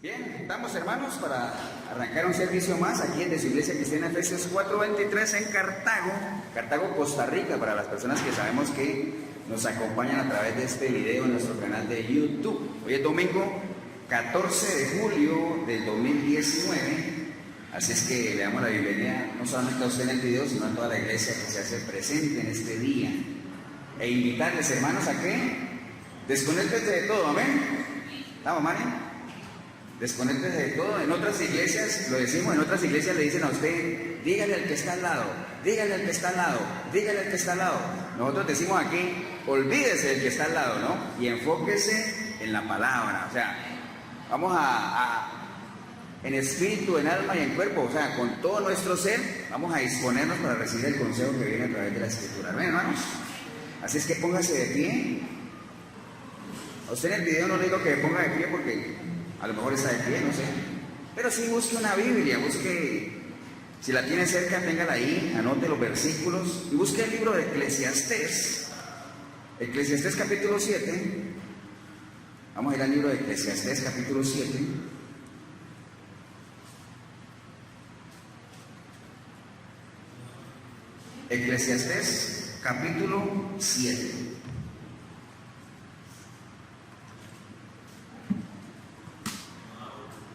Bien, estamos hermanos para arrancar un servicio más aquí en su Iglesia Cristiana Efesios 4:23 en Cartago, Costa Rica, para las personas que sabemos que nos acompañan a través de este video en nuestro canal de YouTube. Hoy es domingo 14 de julio del 2019, así es que le damos la bienvenida no solamente a usted en el video, sino a toda la iglesia que se hace presente en este día. E invitarles, hermanos, a que desconéctense de todo, amén. ¿Estamos, Mari? Desconéctese de todo. En otras iglesias, lo decimos, en otras iglesias le dicen a usted, dígale al que está al lado, dígale al que está al lado, dígale al que está al lado. Nosotros decimos aquí, olvídese del que está al lado, ¿no? Y enfóquese en la palabra. O sea, vamos en espíritu, en alma y en cuerpo, o sea, con todo nuestro ser, vamos a disponernos para recibir el consejo que viene a través de la Escritura. ¿Ven, hermanos? Así es que póngase de pie. A usted en el video no le digo que me ponga de pie porque a lo mejor está de pie, no sé. Pero sí busque una Biblia, busque, si la tiene cerca, téngala ahí, anote los versículos y busque el libro de Eclesiastés. Eclesiastés capítulo 7. Vamos a ir al libro de Eclesiastés capítulo 7. Eclesiastés capítulo 7.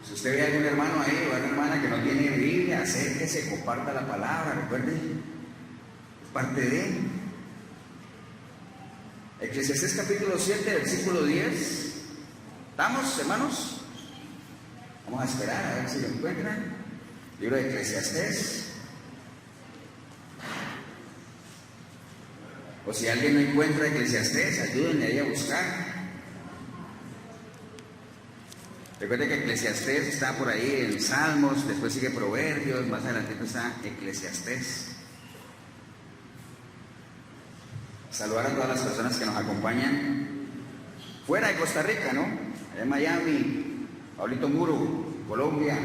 Si usted ve a algún hermano ahí o a alguna hermana que no tiene Biblia, acérquese, comparta la palabra, recuerde, es parte de Eclesiastés capítulo 7, versículo 10. ¿Estamos, hermanos? Vamos a esperar a ver si lo encuentran. Libro de Eclesiastés. O si alguien no encuentra Eclesiastés, ayúdenle ahí a buscar. Recuerde que Eclesiastés está por ahí en Salmos, después sigue Proverbios, más adelante está Eclesiastés. Saludar a todas las personas que nos acompañan fuera de Costa Rica, ¿no? Allá en Miami, Pablito Muro, Colombia,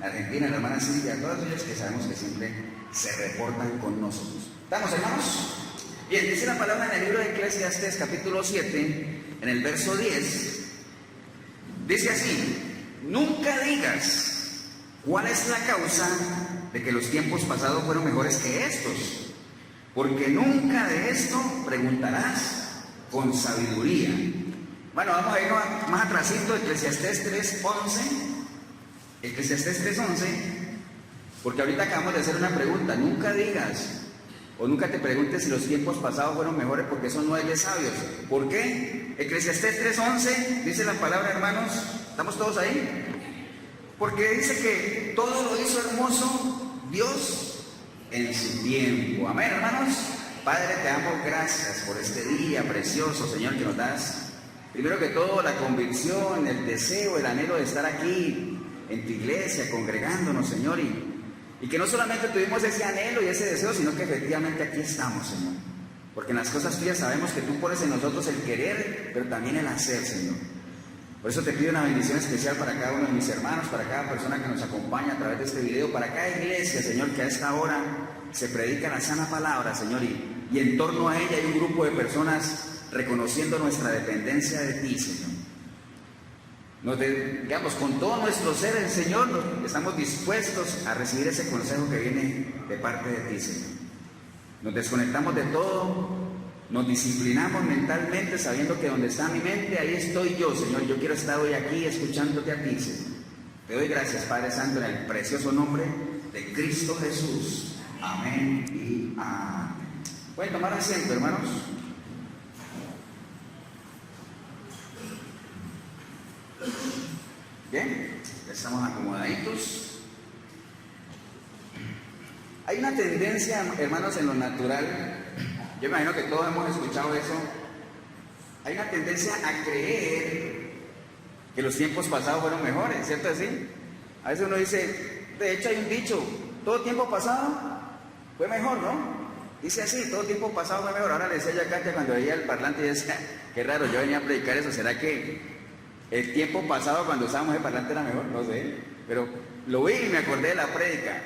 Argentina, la hermana Silvia, todas ellas que sabemos que siempre se reportan con nosotros. ¿Estamos, hermanos? Bien, dice la palabra en el libro de Eclesiastés capítulo 7, en el verso 10. Dice así: nunca digas cuál es la causa de que los tiempos pasados fueron mejores que estos, porque nunca de esto preguntarás con sabiduría. Bueno, vamos a ir más atrasito, Eclesiastés 3:11. Eclesiastés 3:11, porque ahorita acabamos de hacer una pregunta. Nunca digas o nunca te preguntes si los tiempos pasados fueron mejores, porque eso no es de sabios. ¿Por qué? Eclesiastés 3:11 dice la palabra, hermanos. ¿Estamos todos ahí? Porque dice que todo lo hizo hermoso Dios en su tiempo. Amén, hermanos. Padre, te damos gracias por este día precioso, Señor, que nos das. Primero que todo, la convicción, el deseo, el anhelo de estar aquí en tu iglesia, congregándonos, Señor, y que no solamente tuvimos ese anhelo y ese deseo, sino que efectivamente aquí estamos, Señor. Porque en las cosas tuyas sabemos que tú pones en nosotros el querer, pero también el hacer, Señor. Por eso te pido una bendición especial para cada uno de mis hermanos, para cada persona que nos acompaña a través de este video, para cada iglesia, Señor, que a esta hora se predica la sana palabra, Señor, y en torno a ella hay un grupo de personas reconociendo nuestra dependencia de ti, Señor. Digamos, con todo nuestro ser, el Señor, estamos dispuestos a recibir ese consejo que viene de parte de ti, Señor. Nos desconectamos de todo, nos disciplinamos mentalmente, sabiendo que donde está mi mente, ahí estoy yo, Señor. Yo quiero estar hoy aquí escuchándote a ti, Señor. Te doy gracias, Padre Santo, en el precioso nombre de Cristo Jesús. Amén y amén. ¿Pueden tomar asiento, hermanos? Bien, ya estamos acomodaditos. Hay una tendencia, hermanos, en lo natural. Yo imagino que todos hemos escuchado eso. Hay una tendencia a creer que los tiempos pasados fueron mejores, ¿cierto así? A veces uno dice, de hecho hay un dicho, todo tiempo pasado fue mejor, ¿no? Dice así, todo tiempo pasado fue mejor. Ahora le decía yo a Katia cuando veía el parlante y decía, qué raro, yo venía a predicar eso, ¿será que el tiempo pasado cuando usábamos el parlante era mejor? No sé, pero lo vi y me acordé de la prédica.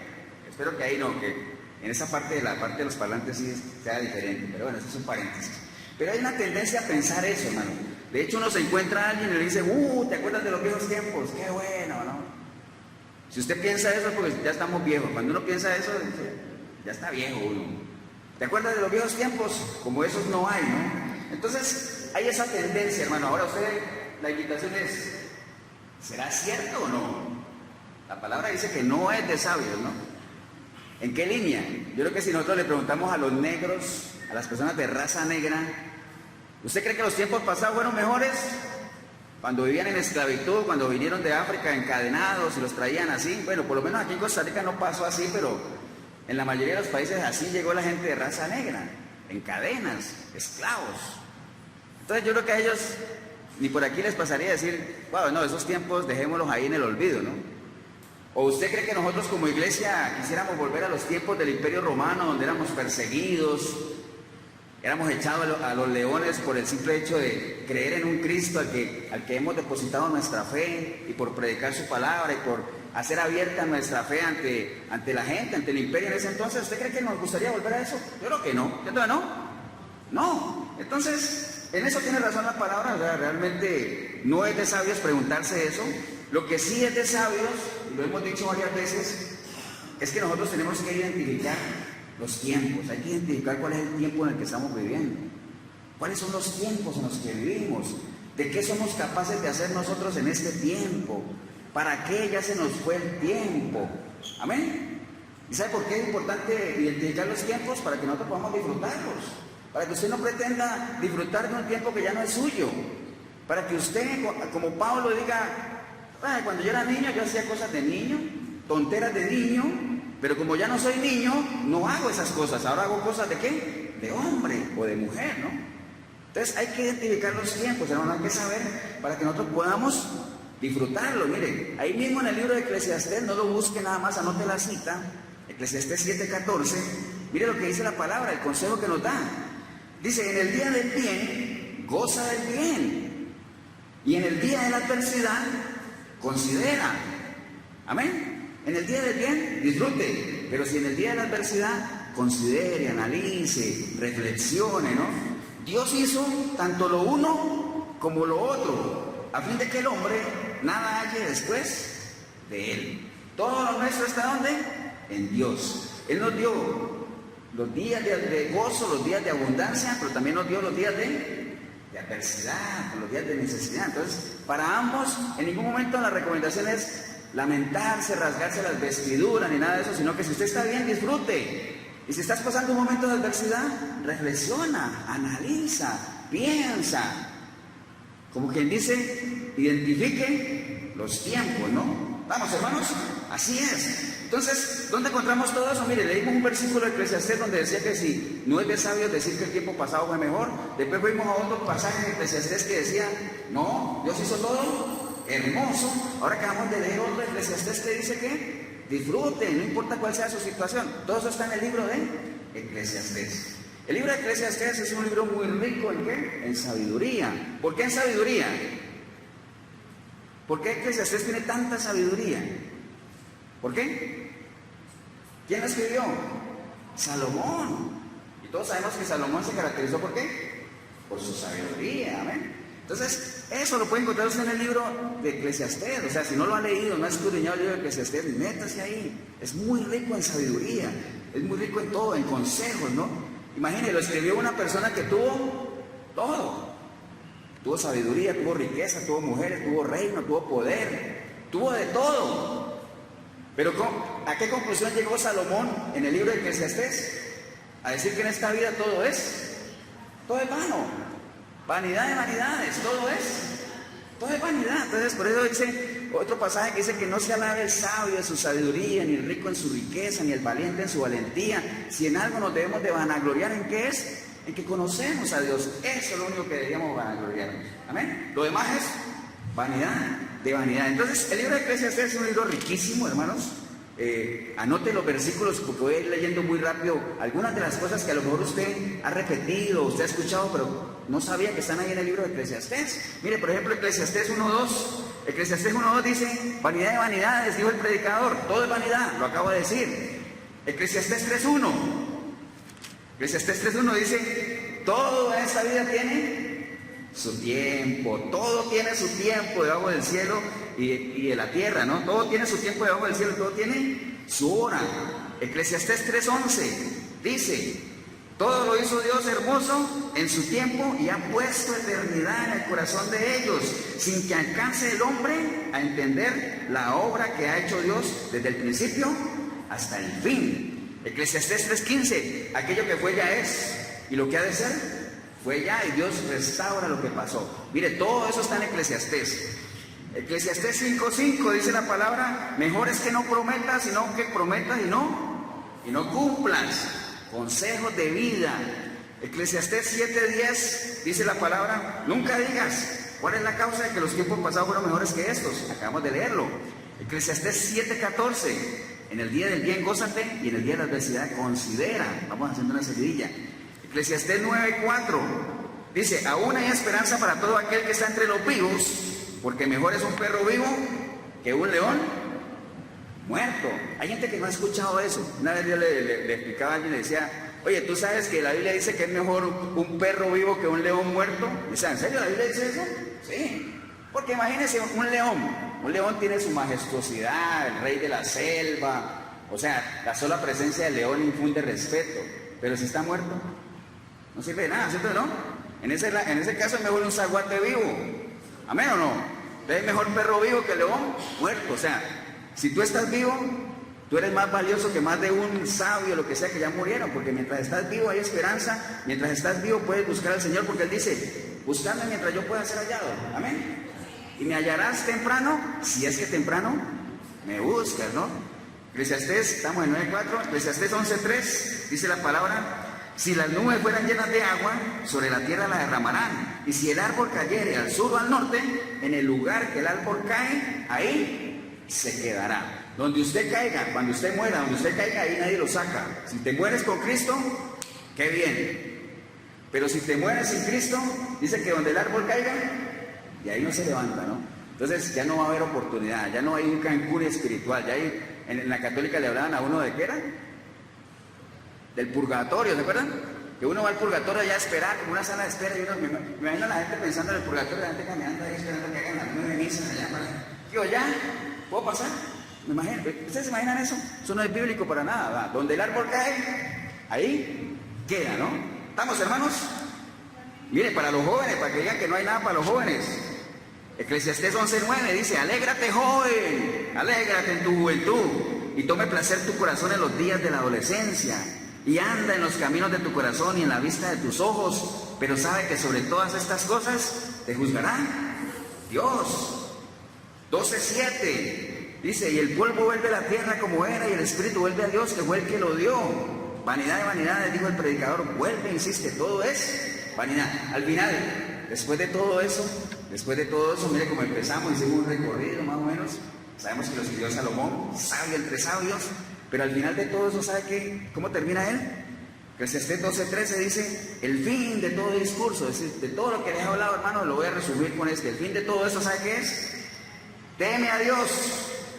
Espero que ahí no, que en esa parte de los parlantes sí sea diferente, pero bueno, eso es un paréntesis. Pero hay una tendencia a pensar eso, hermano. De hecho, uno se encuentra a alguien y le dice, ¿te acuerdas de los viejos tiempos? ¡Qué bueno!, ¿no? Si usted piensa eso, pues ya estamos viejos. Cuando uno piensa eso, dice, ya está viejo uno. ¿Te acuerdas de los viejos tiempos? Como esos no hay, ¿no? Entonces, hay esa tendencia, hermano. Ahora usted, la invitación es, ¿será cierto o no? La palabra dice que no es de sabios, ¿no? ¿En qué línea? Yo creo que si nosotros le preguntamos a los negros, a las personas de raza negra, ¿usted cree que los tiempos pasados fueron mejores? Cuando vivían en esclavitud, cuando vinieron de África encadenados y los traían así. Bueno, por lo menos aquí en Costa Rica no pasó así, pero en la mayoría de los países así llegó la gente de raza negra, en cadenas, esclavos. Entonces yo creo que a ellos ni por aquí les pasaría a decir, wow, no, esos tiempos dejémoslos ahí en el olvido, ¿no? ¿O usted cree que nosotros como iglesia quisiéramos volver a los tiempos del Imperio Romano, donde éramos perseguidos, éramos echados a los leones por el simple hecho de creer en un Cristo al que hemos depositado nuestra fe, y por predicar su palabra, y por hacer abierta nuestra fe ante la gente, ante el imperio en ese entonces? ¿Usted cree que nos gustaría volver a eso? Yo creo que no. ¿Yo no? No. Entonces, en eso tiene razón la palabra, ¿verdad? Realmente no es de sabios preguntarse eso. Lo que sí es de sabios, y lo hemos dicho varias veces, es que nosotros tenemos que identificar los tiempos. Hay que identificar cuál es el tiempo en el que estamos viviendo. ¿Cuáles son los tiempos en los que vivimos? ¿De qué somos capaces de hacer nosotros en este tiempo? ¿Para qué ya se nos fue el tiempo? Amén. ¿Y sabe por qué es importante identificar los tiempos? Para que nosotros podamos disfrutarlos. Para que usted no pretenda disfrutar de un tiempo que ya no es suyo. Para que usted, como Pablo, diga, cuando yo era niño yo hacía cosas de niño, tonteras de niño, pero como ya no soy niño, no hago esas cosas. Ahora hago cosas ¿de qué? De hombre o de mujer, ¿no? Entonces hay que identificar los tiempos, hermano, hay que saber para que nosotros podamos disfrutarlo. Mire, ahí mismo en el libro de Eclesiastés, no lo busque nada más, anote la cita, Eclesiastés 7:14, mire lo que dice la palabra, el consejo que nos da. Dice, en el día del bien, goza del bien, y en el día de la adversidad, considera. Amén. En el día del bien, disfrute, pero si en el día de la adversidad, considere, analice, reflexione, ¿no? Dios hizo tanto lo uno como lo otro, a fin de que el hombre nada halle después de él. Todo lo nuestro está ¿dónde? En Dios. Él nos dio los días de gozo, los días de abundancia, pero también nos dio los días de adversidad, los días de necesidad. Entonces, para ambos, en ningún momento la recomendación es lamentarse, rasgarse las vestiduras, ni nada de eso, sino que si usted está bien, disfrute. Y si estás pasando un momento de adversidad, reflexiona, analiza, piensa. Como quien dice, identifique los tiempos, ¿no? Vamos, hermanos, así es. Entonces, ¿dónde encontramos todo eso? Mire, leímos un versículo de Eclesiastés donde decía que si no es de sabios decir que el tiempo pasado fue mejor. Después fuimos a otro pasaje de Eclesiastés que decía, no, Dios hizo todo hermoso. Ahora acabamos de leer otro Eclesiastés que dice que disfruten, no importa cuál sea su situación. Todo eso está en el libro de Eclesiastés. El libro de Eclesiastés es un libro muy rico ¿en qué? En sabiduría. ¿Por qué en sabiduría? ¿Por qué Eclesiastés tiene tanta sabiduría? ¿Por qué? ¿Quién lo escribió? Salomón. Y todos sabemos que Salomón se caracterizó ¿por qué? Por su sabiduría, amén. Entonces, eso lo puede encontrar usted en el libro de Eclesiastés. O sea, si no lo ha leído, no ha escudriñado el libro de Eclesiastés, métase ahí. Es muy rico en sabiduría, es muy rico en todo, en consejos, ¿no? Imagínese, lo escribió una persona que tuvo todo. Tuvo sabiduría, tuvo riqueza, tuvo mujeres, tuvo reino, tuvo poder, tuvo de todo. Pero ¿a qué conclusión llegó Salomón en el libro de Eclesiastés? A decir que en esta vida todo es vano, vanidad de vanidades, todo es vanidad. Entonces por eso dice otro pasaje que dice que no se alabe el sabio en su sabiduría, ni el rico en su riqueza, ni el valiente en su valentía. Si en algo nos debemos de vanagloriar, ¿en qué es? En que conocemos a Dios. Eso es lo único que deberíamos vanagloriarnos. Amén. Lo demás es vanidad de vanidad. Entonces, el libro de Eclesiastés es un libro riquísimo, hermanos. Anote los versículos porque voy a ir leyendo muy rápido algunas de las cosas que a lo mejor usted ha repetido, usted ha escuchado, pero no sabía que están ahí en el libro de Eclesiastés. Mire, por ejemplo, Eclesiastés 1:2. Eclesiastés 1:2 dice, vanidad de vanidades, dijo el predicador, todo es vanidad, lo acabo de decir. Eclesiastés 3:1. Eclesiastés 3:1 dice, Todo en esta vida tiene su tiempo, todo tiene su tiempo debajo del cielo y de la tierra, ¿no? Todo tiene su tiempo debajo del cielo, todo tiene su hora. Eclesiastés 3:11 dice: todo lo hizo Dios hermoso en su tiempo y ha puesto eternidad en el corazón de ellos, sin que alcance el hombre a entender la obra que ha hecho Dios desde el principio hasta el fin. Eclesiastés 3:15, aquello que fue ya es, y lo que ha de ser fue ya, y Dios restaura lo que pasó. Mire, todo eso está en Eclesiastés. Eclesiastés 5:5 dice la palabra: mejor es que no prometas, sino que prometas y no cumplas. Consejos de vida. Eclesiastés 7:10 dice la palabra: nunca digas cuál es la causa de que los tiempos pasados fueron mejores que estos. Acabamos de leerlo. Eclesiastés 7:14, en el día del bien gózate y en el día de la adversidad considera. Vamos haciendo una seguidilla. Eclesiastés 9:4 dice: aún hay esperanza para todo aquel que está entre los vivos, porque mejor es un perro vivo que un león muerto. Hay gente que no ha escuchado eso. Una vez yo le explicaba a alguien, le decía: oye, ¿tú sabes que la Biblia dice que es mejor un perro vivo que un león muerto? Y dice: ¿en serio la Biblia dice eso? Sí. Porque imagínense un león tiene su majestuosidad, el rey de la selva, o sea, la sola presencia del león infunde respeto, pero si está muerto, no sirve de nada, ¿cierto o no? En ese caso es mejor un zaguate vivo, ¿amén o no? Entonces es mejor perro vivo que león muerto. O sea, si tú estás vivo, tú eres más valioso que más de un sabio, lo que sea, que ya murieron, porque mientras estás vivo hay esperanza, mientras estás vivo puedes buscar al Señor, porque Él dice: buscadme mientras yo pueda ser hallado, amén. Y me hallarás temprano, si es que temprano me buscas, ¿no? Eclesiastés, estamos en 9:4, Eclesiastés 11:3, dice la palabra: si las nubes fueran llenas de agua, sobre la tierra la derramarán, y si el árbol cayere al sur o al norte, en el lugar que el árbol cae, ahí se quedará. Donde usted caiga, cuando usted muera, donde usted caiga, ahí nadie lo saca. Si te mueres con Cristo, qué bien. Pero si te mueres sin Cristo, dice que donde el árbol caiga, y ahí no se levanta, ¿no? Entonces ya no va a haber oportunidad, ya no hay un Cancún espiritual. Ya hay, en la católica le hablaban a uno de ¿qué era? Del purgatorio, ¿se acuerdan? Que uno va al purgatorio allá a esperar, como una sala de espera, y uno, me imagino a la gente pensando en el purgatorio, la gente caminando ahí esperando que hagan las 9 misas allá. Digo, ¿ya? ¿Puedo pasar? Me imagino. ¿Ustedes se imaginan eso? Eso no es bíblico para nada, ¿verdad? Donde el árbol cae, ahí queda, ¿no? ¿Estamos, hermanos? Mire, para los jóvenes, para que digan que no hay nada para los jóvenes. Eclesiastés 11:9 dice: alégrate, joven, alégrate en tu juventud, y tome placer tu corazón en los días de la adolescencia, y anda en los caminos de tu corazón y en la vista de tus ojos, pero sabe que sobre todas estas cosas te juzgará Dios. 12:7 dice: y el polvo vuelve a la tierra como era, y el espíritu vuelve a Dios, que fue el que lo dio. Vanidad de vanidades, dijo el predicador, vuelve, insiste, todo es vanidad. Al final, después de todo eso, mire cómo empezamos, hicimos un recorrido más o menos. Sabemos que lo escribió Salomón, sabio entre sabios, pero al final de todo eso, ¿sabe qué? ¿Cómo termina él? Eclesiastés 12:13 dice: el fin de todo discurso, es decir, de todo lo que les he hablado, hermano, lo voy a resumir con este. El fin de todo eso, ¿sabe qué es? Teme a Dios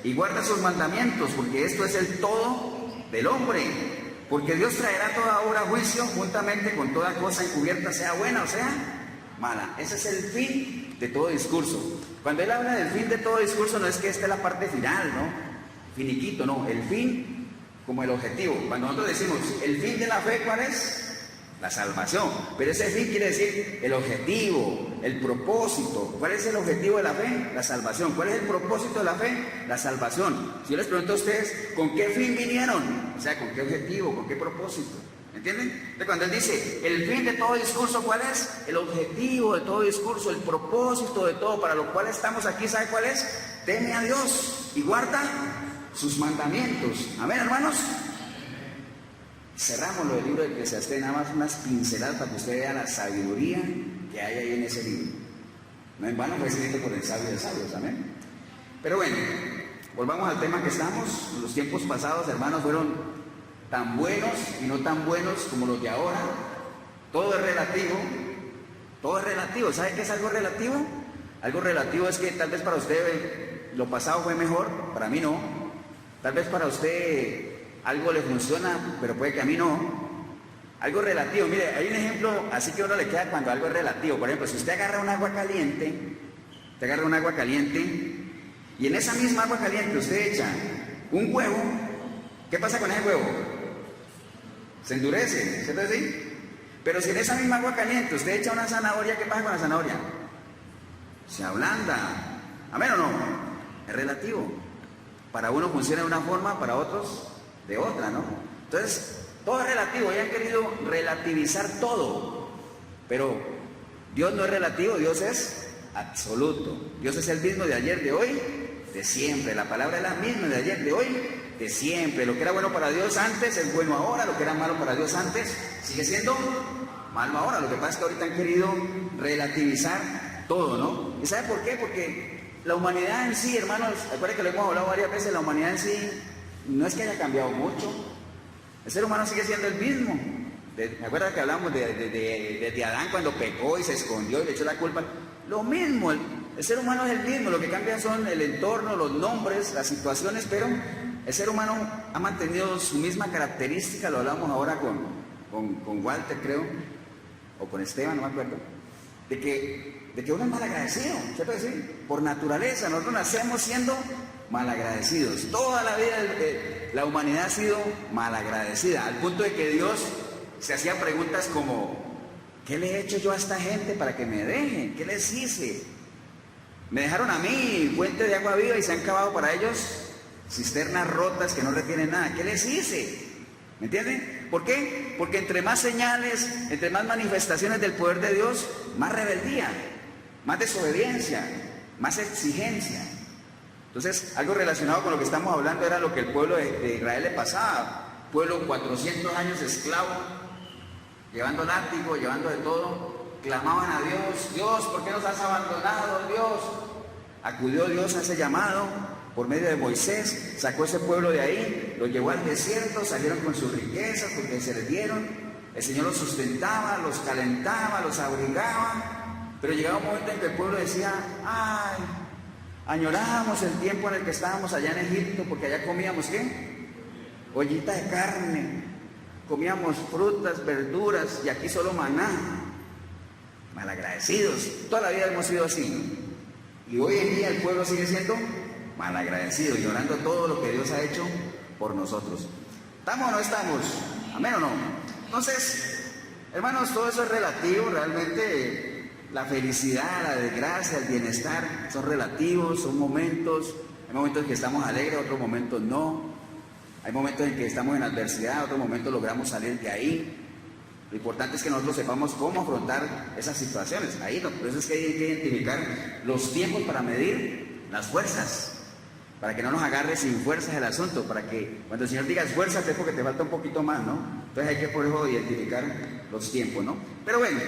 y guarda sus mandamientos, porque esto es el todo del hombre. Porque Dios traerá toda obra a juicio juntamente con toda cosa encubierta, sea buena o sea mala. Ese es el fin de todo discurso. Cuando él habla del fin de todo discurso, no es que esta es la parte final, ¿no? Finiquito, no. El fin como el objetivo. Cuando nosotros decimos el fin de la fe, ¿cuál es? La salvación. Pero ese fin quiere decir el objetivo, el propósito. ¿Cuál es el objetivo de la fe? La salvación. ¿Cuál es el propósito de la fe? La salvación. Si yo les pregunto a ustedes, ¿con qué fin vinieron? O sea, ¿con qué objetivo? ¿Con qué propósito? ¿Entienden? Entonces, cuando él dice el fin de todo discurso, ¿cuál es? El objetivo de todo discurso, el propósito de todo, para lo cual estamos aquí, ¿sabe cuál es? Teme a Dios y guarda sus mandamientos. Amén, hermanos. Cerramos lo del libro de Eclesiastés, nada más unas pinceladas para que usted vea la sabiduría que hay ahí en ese libro. No en vano fue escrito por el sabio de sabios, amén. Pero bueno, volvamos al tema que estamos. Los tiempos pasados, hermanos, fueron tan buenos y no tan buenos como los de ahora. Todo es relativo. Todo es relativo. ¿Sabe qué es algo relativo? Algo relativo es que tal vez para usted lo pasado fue mejor, para mí no. Tal vez para usted algo le funciona, pero puede que a mí no. Algo relativo. Mire, hay un ejemplo así que a uno le queda cuando algo es relativo. Por ejemplo, si usted agarra un agua caliente, y en esa misma agua caliente usted echa un huevo, ¿qué pasa con ese huevo? Se endurece, ¿cierto así? Pero si en esa misma agua caliente usted echa una zanahoria, ¿qué pasa con la zanahoria? Se ablanda. ¿Amén o no? Es relativo. Para uno funciona de una forma, para otros de otra, ¿no? Entonces, todo es relativo. Ya han querido relativizar todo. Pero Dios no es relativo, Dios es absoluto. Dios es el mismo de ayer, de hoy, de siempre. La palabra es la misma de ayer, de hoy, de siempre. Lo que era bueno para Dios antes es bueno ahora. Lo que era malo para Dios antes sigue siendo malo ahora. Lo que pasa es que ahorita han querido relativizar todo, ¿no? ¿Y sabe por qué? Porque la humanidad en sí, hermanos, recuerden que lo hemos hablado varias veces, la humanidad en sí no es que haya cambiado mucho. El ser humano sigue siendo el mismo. ¿Me acuerdan que hablamos de Adán cuando pecó y se escondió y le echó la culpa? Lo mismo, el ser humano es el mismo, lo que cambia son el entorno, los nombres, las situaciones, pero el ser humano ha mantenido su misma característica. Lo hablamos ahora con Walter, creo, o con Esteban, no me acuerdo, de que uno es malagradecido, ¿cierto que sí? Por naturaleza, nosotros nacemos siendo malagradecidos. Toda la vida la humanidad ha sido malagradecida, al punto de que Dios se hacía preguntas como: ¿qué le he hecho yo a esta gente para que me dejen? ¿Qué les hice? Me dejaron a mí fuente de agua viva y se han cavado para ellos cisternas rotas que no retienen nada. ¿Qué les hice? ¿Me entienden? ¿Por qué? Porque entre más señales, entre más manifestaciones del poder de Dios, más rebeldía, más desobediencia, más exigencia. Entonces, algo relacionado con lo que estamos hablando era lo que el pueblo de Israel le pasaba. Pueblo 400 años esclavo, llevando látigo, llevando de todo, clamaban a Dios: Dios, ¿por qué nos has abandonado, Dios? Acudió Dios a ese llamado por medio de Moisés, sacó ese pueblo de ahí, lo llevó al desierto, salieron con sus riquezas porque se les dieron, el Señor los sustentaba, los calentaba, los abrigaba, pero llegaba un momento en que el pueblo decía: ay, añorábamos el tiempo en el que estábamos allá en Egipto, porque allá comíamos, ¿qué? Ollita de carne, comíamos frutas, verduras, y aquí solo maná. Malagradecidos, toda la vida hemos sido así, y hoy en día el pueblo sigue siendo malagradecido, ignorando todo lo que Dios ha hecho por nosotros. ¿Estamos o no estamos? ¿Amén o no? Entonces, hermanos, todo eso es relativo. Realmente la felicidad, la desgracia, el bienestar son relativos, son momentos. Hay momentos en que estamos alegres, otros momentos no. Hay momentos en que estamos en adversidad, otros momentos logramos salir de ahí. Lo importante es que nosotros sepamos cómo afrontar esas situaciones. Ahí no, por eso es que hay que identificar los tiempos para medir las fuerzas, para que no nos agarre sin fuerzas el asunto, para que cuando el Señor diga esfuérzate es porque te falta un poquito más, ¿no? Entonces hay que por eso identificar los tiempos, ¿no? Pero bueno,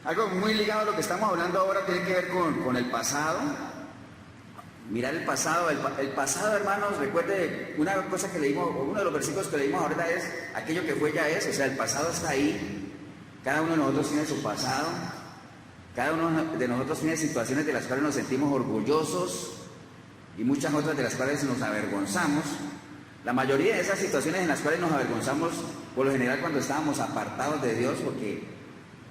algo muy ligado a lo que estamos hablando ahora tiene que ver con el pasado. Mirar el pasado, hermanos, recuerde una cosa que leímos, uno de los versículos que leímos ahorita es: aquello que fue ya es. O sea, el pasado está ahí, cada uno de nosotros tiene su pasado, cada uno de nosotros tiene situaciones de las cuales nos sentimos orgullosos y muchas otras de las cuales nos avergonzamos. La mayoría de esas situaciones en las cuales nos avergonzamos, por lo general cuando estábamos apartados de Dios, porque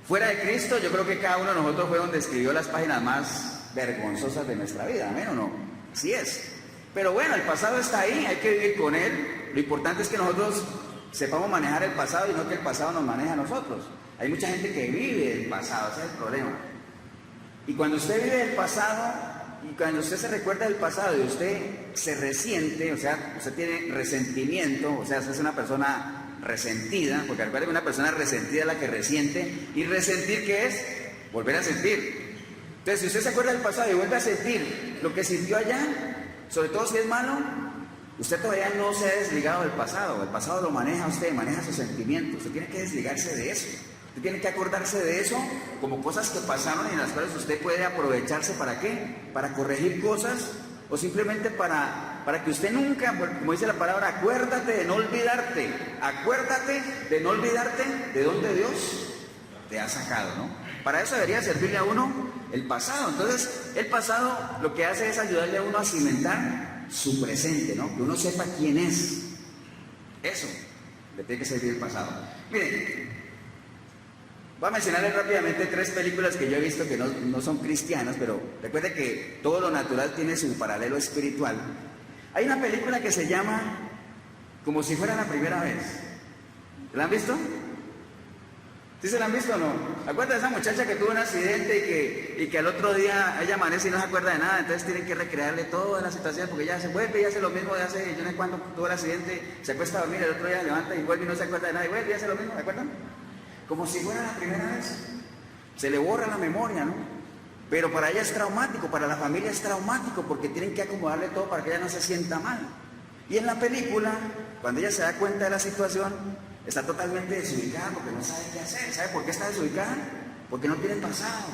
fuera de Cristo yo creo que cada uno de nosotros fue donde escribió las páginas más vergonzosas de nuestra vida, ¿amén o no? Así es. Pero bueno, el pasado está ahí, hay que vivir con él. Lo importante es que nosotros sepamos manejar el pasado y no que el pasado nos maneje a nosotros. Hay mucha gente que vive el pasado, ese es el problema. Y cuando usted vive el pasado, y cuando usted se recuerda del pasado y usted se resiente, o sea, usted tiene resentimiento, o sea, usted es una persona resentida, porque recuerda que una persona resentida es la que resiente, y resentir, ¿qué es? Volver a sentir. Entonces, si usted se acuerda del pasado y vuelve a sentir lo que sintió allá, sobre todo si es malo, usted todavía no se ha desligado del pasado. El pasado lo maneja usted, maneja sus sentimientos. Usted tiene que desligarse de eso. Usted tiene que acordarse de eso como cosas que pasaron y en las cuales usted puede aprovecharse. ¿Para qué? Para corregir cosas, o simplemente para que usted nunca, como dice la palabra, acuérdate de no olvidarte. Acuérdate de no olvidarte de dónde Dios te ha sacado, ¿no? Para eso debería servirle a uno el pasado. Entonces, el pasado lo que hace es ayudarle a uno a cimentar su presente, ¿no? Que uno sepa quién es. Eso. le tiene que servir el pasado. Miren, voy a mencionarles rápidamente 3 películas que yo he visto que no son cristianas, pero recuerde que todo lo natural tiene su paralelo espiritual. Hay una película que se llama Como si fuera la primera vez. ¿La han visto? ¿Sí se la han visto o no? ¿Acuerdan de esa muchacha que tuvo un accidente y que al otro día ella amanece y no se acuerda de nada? Entonces tienen que recrearle toda la situación porque ya se vuelve y hace lo mismo de hace yo no sé cuándo tuvo el accidente, se acuesta a dormir, el otro día se levanta y vuelve y no se acuerda de nada y vuelve y hace lo mismo, ¿de acuerdo? Como si fuera la primera vez. Se le borra la memoria, ¿no? Pero para ella es traumático, para la familia es traumático porque tienen que acomodarle todo para que ella no se sienta mal. Y en la película, cuando ella se da cuenta de la situación, está totalmente desubicada porque no sabe qué hacer. ¿Sabe por qué está desubicada? Porque no tiene pasado,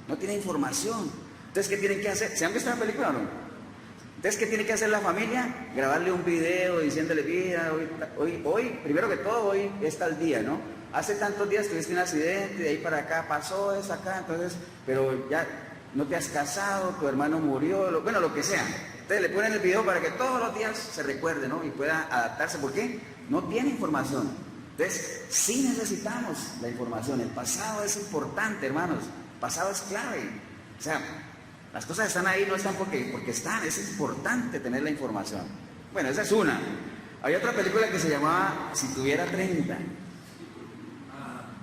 no tiene información. Entonces, ¿qué tienen que hacer? ¿Se han visto la película o no? Entonces, ¿qué tiene que hacer la familia? Grabarle un video diciéndole, mira, hoy, primero que todo, hoy es tal día, ¿no? Hace tantos días tuviste un accidente, de ahí para acá pasó, es acá, entonces, pero ya no te has casado, tu hermano murió, bueno, lo que sea. Entonces le ponen el video para que todos los días se recuerde, ¿no? Y pueda adaptarse. ¿Por qué? No tiene información. Entonces, sí necesitamos la información. El pasado es importante, hermanos. El pasado es clave. O sea, las cosas están ahí, no están porque están. Es importante tener la información. Bueno, esa es una. Hay otra película que se llamaba Si tuviera 30.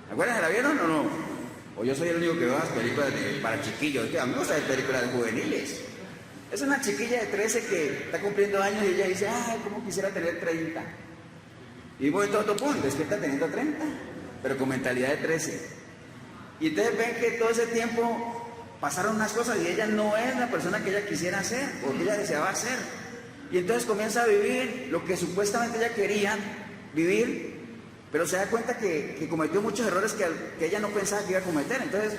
¿Se acuerdan? ¿La vieron o no? O yo soy el único que veo las películas para chiquillos. A mí me gustan las películas de juveniles. Es una chiquilla de 13 que está cumpliendo años y ella dice, ay, ¿cómo quisiera tener 30? Y de un momento a otro, pum, despierta teniendo 30, pero con mentalidad de 13. Y ustedes ven que todo ese tiempo pasaron unas cosas y ella no es la persona que ella quisiera ser, o que ella deseaba ser. Y entonces comienza a vivir lo que supuestamente ella quería vivir, pero se da cuenta que cometió muchos errores que ella no pensaba que iba a cometer. Entonces,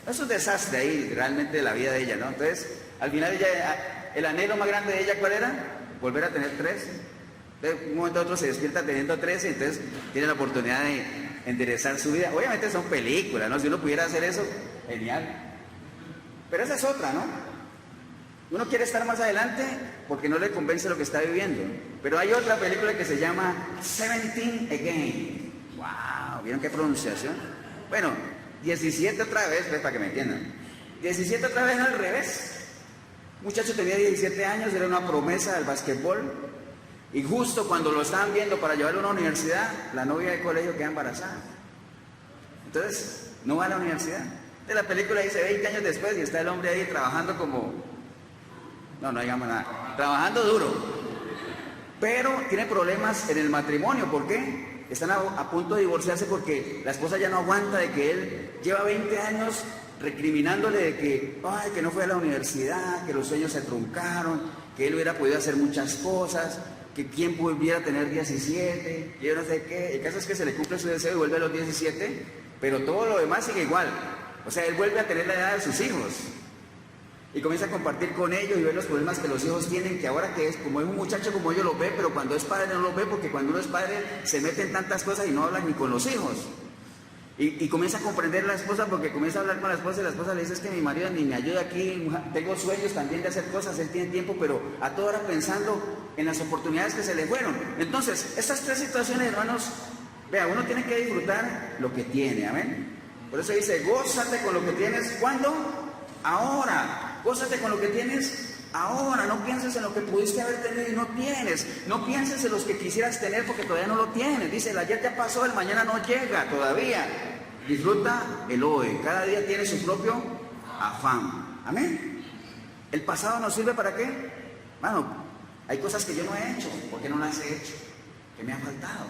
es un desastre ahí realmente de la vida de ella, ¿no? Entonces, al final ella, el anhelo más grande de ella, ¿cuál era? Volver a tener 13. De un momento a otro se despierta teniendo 13, entonces tiene la oportunidad de enderezar su vida. Obviamente son películas, ¿no? Si uno pudiera hacer eso, genial. Pero esa es otra, ¿no? Uno quiere estar más adelante porque no le convence lo que está viviendo. Pero hay otra película que se llama 17 Again. ¡Wow! ¿Vieron qué pronunciación? Bueno, 17 otra vez, pues, para que me entiendan. 17 otra vez al revés. Un muchacho tenía 17 años, era una promesa del básquetbol. Y justo cuando lo estaban viendo para llevarlo a una universidad, la novia de colegio queda embarazada. Entonces, no va a la universidad. De la película dice 20 años después y está el hombre ahí trabajando como... No digamos nada. Trabajando duro. Pero tiene problemas en el matrimonio. ¿Por qué? Están a punto de divorciarse porque la esposa ya no aguanta de que él lleva 20 años recriminándole de que, ay, que no fue a la universidad, que los sueños se truncaron, que él hubiera podido hacer muchas cosas, que quién pudiera tener 17, que yo no sé qué. El caso es que se le cumple su deseo y vuelve a los 17, pero todo lo demás sigue igual. O sea, él vuelve a tener la edad de sus hijos y comienza a compartir con ellos y ver los problemas que los hijos tienen, que ahora que es, como es un muchacho como ellos lo ve, pero cuando es padre no lo ve, porque cuando uno es padre se mete en tantas cosas y no habla ni con los hijos. Y comienza a comprender a la esposa porque comienza a hablar con la esposa y la esposa le dice, es que mi marido ni me ayuda aquí, tengo sueños también de hacer cosas, él tiene tiempo, pero a toda hora pensando en las oportunidades que se le fueron. Entonces, estas 3 situaciones, hermanos, vea, uno tiene que disfrutar lo que tiene, amén. Por eso dice, gózate con lo que tienes, ¿cuándo? Ahora. Gózate con lo que tienes ahora. No pienses en lo que pudiste haber tenido y no tienes. No pienses en los que quisieras tener porque todavía no lo tienes. Dice, el ayer ya pasó, el mañana no llega todavía. Disfruta el hoy. Cada día tiene su propio afán. Amén. ¿El pasado nos sirve para qué? Bueno, hay cosas que yo no he hecho. ¿Por qué no las he hecho? ¿Qué me ha faltado?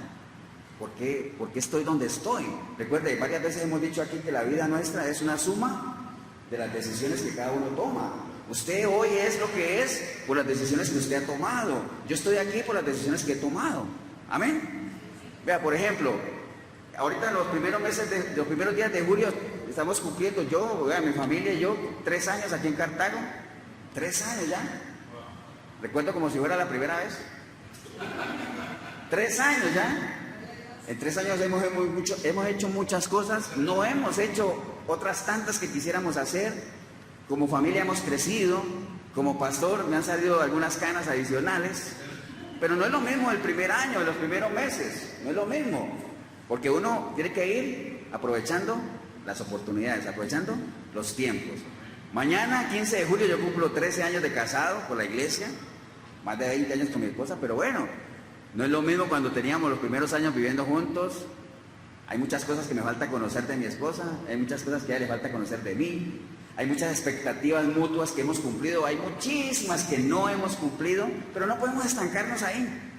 ¿Por qué estoy donde estoy? Recuerde, varias veces hemos dicho aquí que la vida nuestra es una suma de las decisiones que cada uno toma. Usted hoy es lo que es por las decisiones que usted ha tomado. Yo estoy aquí por las decisiones que he tomado. Amén. Vea, por ejemplo, ahorita en los primeros días de julio estamos cumpliendo mi familia y yo 3 años aquí en Cartago. 3 años ya. Recuerdo como si fuera la primera vez. 3 años ya. En 3 años hemos hecho muchas cosas, no hemos hecho otras tantas que quisiéramos hacer. Como familia hemos crecido, como pastor me han salido algunas canas adicionales, Pero no es lo mismo el primer año, los primeros meses, no es lo mismo. Porque uno tiene que ir aprovechando las oportunidades, aprovechando los tiempos. Mañana, 15 de julio, yo cumplo 13 años de casado por la iglesia, más de 20 años con mi esposa, pero bueno, no es lo mismo cuando teníamos los primeros años viviendo juntos. Hay muchas cosas que me falta conocer de mi esposa, hay muchas cosas que a ella le falta conocer de mí, hay muchas expectativas mutuas que hemos cumplido, hay muchísimas que no hemos cumplido, pero no podemos estancarnos ahí.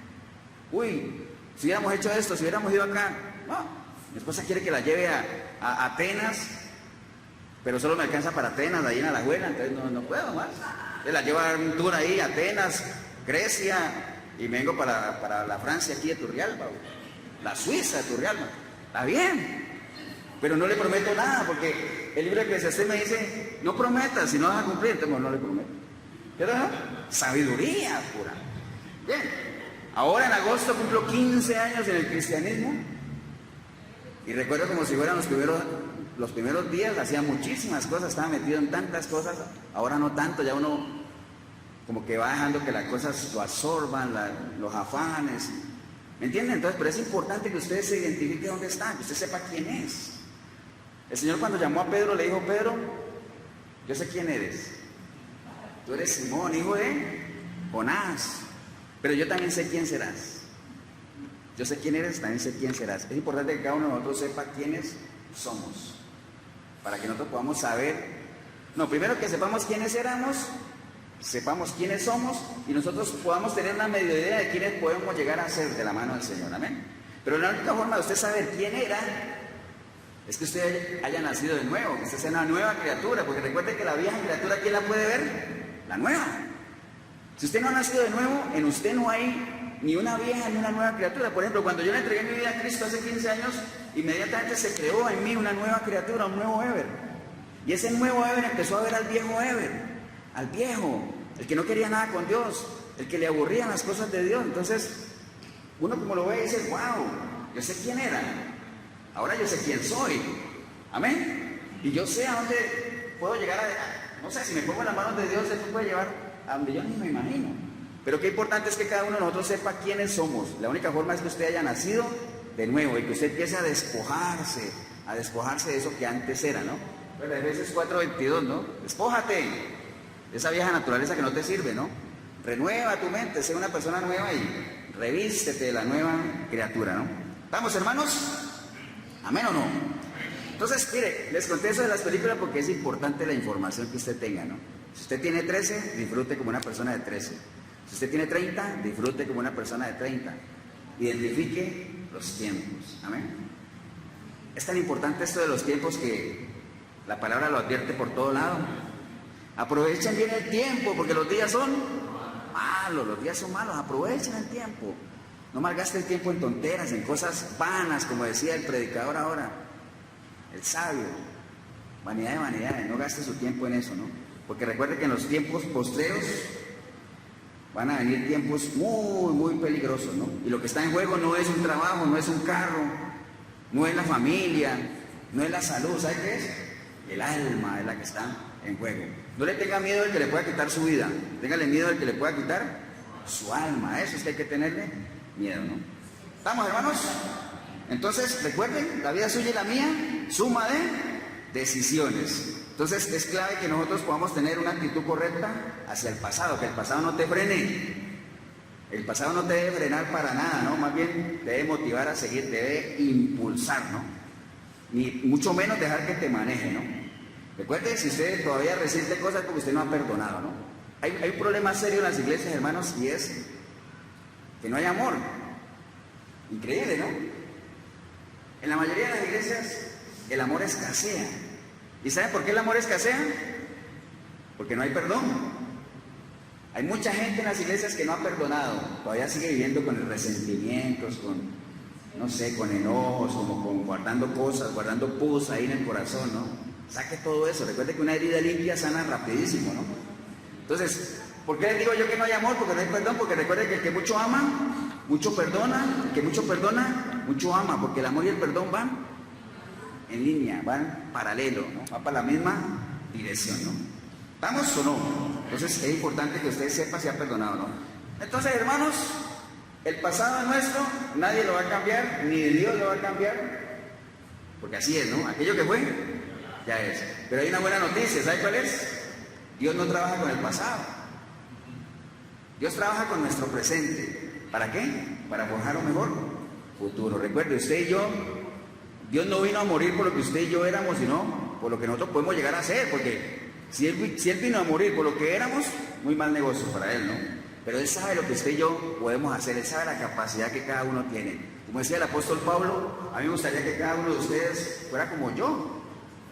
Uy, si hubiéramos hecho esto, si hubiéramos ido acá, no, mi esposa quiere que la lleve a Atenas, pero solo me alcanza para Atenas, de ahí en Alajuela, entonces no puedo más. Entonces la llevo a dar un tour ahí, Atenas, Grecia, y me vengo para la Francia aquí de Turrialba, la Suiza de Turrialba. Está bien, pero no le prometo nada, porque el libro de Eclesiastés me dice, no prometas, si no vas a cumplir, entonces no le prometo. ¿Qué tal? Sabiduría pura. Bien, ahora en agosto cumplo 15 años en el cristianismo, y recuerdo como si fueran los primeros días, hacía muchísimas cosas, estaba metido en tantas cosas, ahora no tanto, ya uno como que va dejando que las cosas lo absorban, los afanes. ¿Me entienden? Entonces, pero es importante que usted se identifique dónde está, que usted sepa quién es. El Señor cuando llamó a Pedro le dijo, Pedro, yo sé quién eres. Tú eres Simón, hijo de Jonás, pero yo también sé quién serás. Yo sé quién eres, también sé quién serás. Es importante que cada uno de nosotros sepa quiénes somos, para que nosotros podamos saber, no, primero que sepamos quiénes éramos, sepamos quiénes somos y nosotros podamos tener una media idea de quiénes podemos llegar a ser de la mano del Señor, amén. Pero la única forma de usted saber quién era es que usted haya nacido de nuevo, que usted sea una nueva criatura, porque recuerde que la vieja criatura, ¿quién la puede ver? La nueva. Si usted no ha nacido de nuevo, en usted no hay ni una vieja ni una nueva criatura. Por ejemplo, cuando yo le entregué mi vida a Cristo hace 15 años, inmediatamente se creó en mí una nueva criatura, un nuevo Ever. Y ese nuevo Ever empezó a ver al viejo Ever. Al viejo, el que no quería nada con Dios, el que le aburrían las cosas de Dios. Entonces, uno como lo ve dice, wow, yo sé quién era, ahora yo sé quién soy, amén. Y yo sé a dónde puedo llegar no sé, si me pongo en las manos de Dios, Él me puede llevar a donde yo ni me imagino. Pero qué importante es que cada uno de nosotros sepa quiénes somos. La única forma es que usted haya nacido de nuevo y que usted empiece a despojarse de eso que antes era, ¿no? Bueno, Efesios 4:22, ¿no? Despójate esa vieja naturaleza que no te sirve, ¿no? Renueva tu mente, sé una persona nueva y revístete de la nueva criatura, ¿no? ¿Estamos, hermanos? ¿Amén o no? Entonces, mire, les conté eso de las películas porque es importante la información que usted tenga, ¿no? Si usted tiene 13, disfrute como una persona de 13. Si usted tiene 30, disfrute como una persona de 30. Identifique los tiempos, ¿amén? Es tan importante esto de los tiempos que la palabra lo advierte por todo lado. Aprovechen bien el tiempo, porque los días son malos, aprovechen el tiempo. No malgaste el tiempo en tonteras, en cosas vanas, como decía el predicador ahora, el sabio. Vanidad de vanidades, no gaste su tiempo en eso, ¿no? Porque recuerde que en los tiempos postreros van a venir tiempos muy, muy peligrosos, ¿no? Y lo que está en juego no es un trabajo, no es un carro, no es la familia, no es la salud, ¿sabe qué es? El alma es la que está en juego. No le tenga miedo del que le pueda quitar su vida, téngale miedo del que le pueda quitar su alma. Eso es que hay que tenerle miedo, ¿no? ¿Estamos, hermanos? Entonces, recuerden, la vida suya y la mía, suma de decisiones. Entonces, es clave que nosotros podamos tener una actitud correcta hacia el pasado, que el pasado no te frene. El pasado no te debe frenar para nada, ¿no? Más bien te debe motivar a seguir, te debe impulsar, ¿no? Ni mucho menos dejar que te maneje, ¿no? Recuerde, si usted todavía resiente cosas porque usted no ha perdonado, ¿no? Hay un problema serio en las iglesias, hermanos, y es que no hay amor. Increíble, ¿no? En la mayoría de las iglesias el amor escasea. ¿Y saben por qué el amor escasea? Porque no hay perdón. Hay mucha gente en las iglesias que no ha perdonado, todavía sigue viviendo con resentimientos, no sé, con enojos, como guardando cosas, guardando pus ahí en el corazón, ¿no? Saque todo eso. Recuerde que una herida limpia sana rapidísimo, ¿no? Entonces, ¿por qué les digo yo que no hay amor? Porque no hay perdón. Porque recuerde que el que mucho ama, mucho perdona. El que mucho perdona, mucho ama. Porque el amor y el perdón van en línea, van paralelo, ¿no? Van para la misma dirección, ¿no? ¿Estamos o no? Entonces es importante que usted sepa si ha perdonado o no. Entonces, hermanos, El pasado es nuestro, nadie lo va a cambiar, ni Dios lo va a cambiar, porque así es, ¿no? Aquello que fue, ya es. Pero hay una buena noticia, ¿sabe cuál es? Dios no trabaja con el pasado. Dios trabaja con nuestro presente. ¿Para qué? Para forjar un mejor futuro. Recuerde, usted y yo, Dios no vino a morir por lo que usted y yo éramos, sino por lo que nosotros podemos llegar a ser, porque si él vino a morir por lo que éramos, muy mal negocio para Él, ¿no? Pero Él sabe lo que usted y yo podemos hacer, Él sabe la capacidad que cada uno tiene. Como decía el apóstol Pablo, a mí me gustaría que cada uno de ustedes fuera como yo.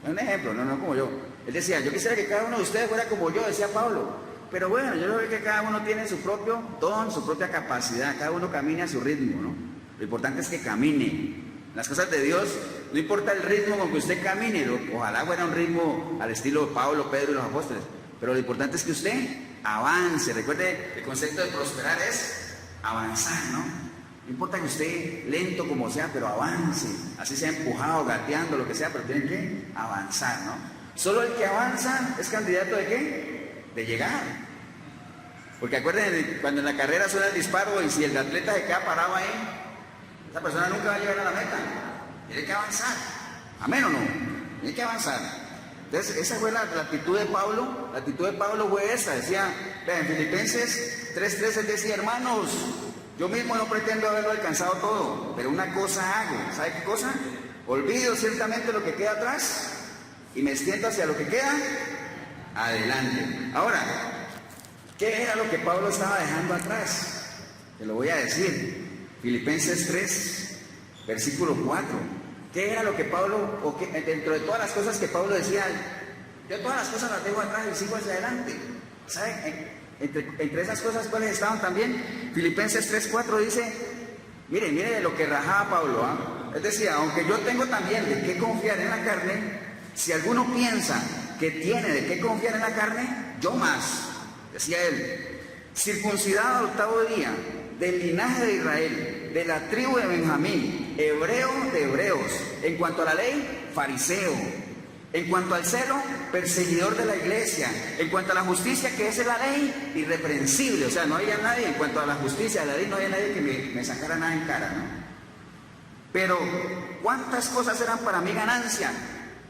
Es un ejemplo, no como yo. Él decía, yo quisiera que cada uno de ustedes fuera como yo, decía Pablo. Pero bueno, yo creo que cada uno tiene su propio don, su propia capacidad, cada uno camine a su ritmo, ¿no? Lo importante es que camine. Las cosas de Dios, no importa el ritmo con que usted camine, ojalá fuera un ritmo al estilo de Pablo, Pedro y los apóstoles, pero lo importante es que usted avance. Recuerde, el concepto de prosperar es avanzar, ¿no? No importa que usted lento como sea, pero avance, así sea empujado, gateando, lo que sea, pero tiene que avanzar, ¿no? Solo el que avanza es candidato ¿de qué? De llegar. Porque acuérdense, cuando en la carrera suena el disparo y si el atleta se queda parado ahí, esa persona nunca va a llegar a la meta. Tiene que avanzar. ¿Amén o no? Tiene que avanzar. Entonces, esa fue la actitud de Pablo. La actitud de Pablo fue esa. Decía, en Filipenses 3:3, él decía, hermanos, yo mismo no pretendo haberlo alcanzado todo, pero una cosa hago. ¿Sabe qué cosa? Olvido ciertamente lo que queda atrás y me extiendo hacia lo que queda adelante. Ahora, ¿qué era lo que Pablo estaba dejando atrás? Te lo voy a decir. Filipenses 3, versículo 4. ¿Qué era lo que Pablo, o que, dentro de todas las cosas que Pablo decía, yo todas las cosas las dejo atrás y sigo hacia adelante? ¿Saben? Entre esas cosas, ¿cuáles estaban también? Filipenses 3, 4 dice, mire lo que rajaba Pablo, ¿ah? Él decía, aunque yo tengo también de qué confiar en la carne, si alguno piensa que tiene de qué confiar en la carne, yo más, decía él, circuncidado al octavo día, del linaje de Israel, de la tribu de Benjamín, hebreo de hebreos, en cuanto a la ley, fariseo, en cuanto al celo, perseguidor de la iglesia, en cuanto a la justicia que es la ley, irreprensible. O sea, no había nadie, en cuanto a la justicia de la ley, no había nadie que me sacara nada en cara, ¿no? Pero, ¿cuántas cosas eran para mí ganancia?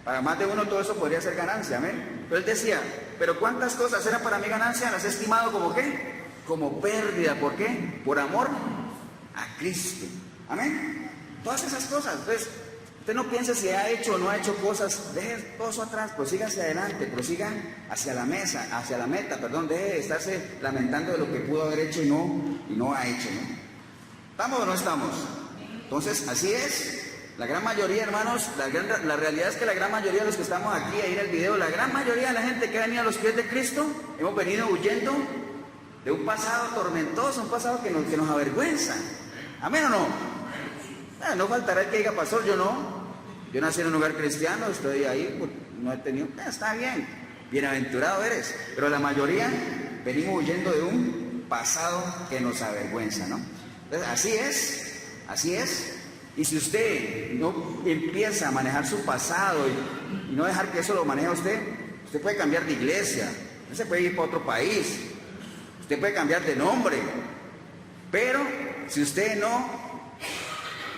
Para más de uno todo eso podría ser ganancia, amén. Pero él decía, pero ¿cuántas cosas eran para mí ganancia? Las he estimado como ¿qué? Como pérdida. ¿Por qué? Por amor a Cristo. Amén. Todas esas cosas. Entonces, usted no piense si ha hecho o no ha hecho cosas. Deje todo eso atrás, prosiga hacia adelante, prosiga hacia la meta, deje de estarse lamentando de lo que pudo haber hecho y no ha hecho, ¿no? ¿Estamos o no estamos? Entonces, así es. La gran mayoría, hermanos, la realidad es que la gran mayoría de los que estamos aquí, ahí en el video, la gran mayoría de la gente que ha venido a los pies de Cristo, hemos venido huyendo de un pasado tormentoso, un pasado que nos avergüenza. ¿Amén o no? No faltará el que diga, pastor, yo no. Yo nací en un lugar cristiano, estoy ahí, pues, no he tenido... está bien, bienaventurado eres. Pero la mayoría venimos huyendo de un pasado que nos avergüenza, ¿no? Entonces, así es. Y si usted no empieza a manejar su pasado y no dejar que eso lo maneje usted puede cambiar de iglesia, usted puede ir para otro país, usted puede cambiar de nombre, pero si usted no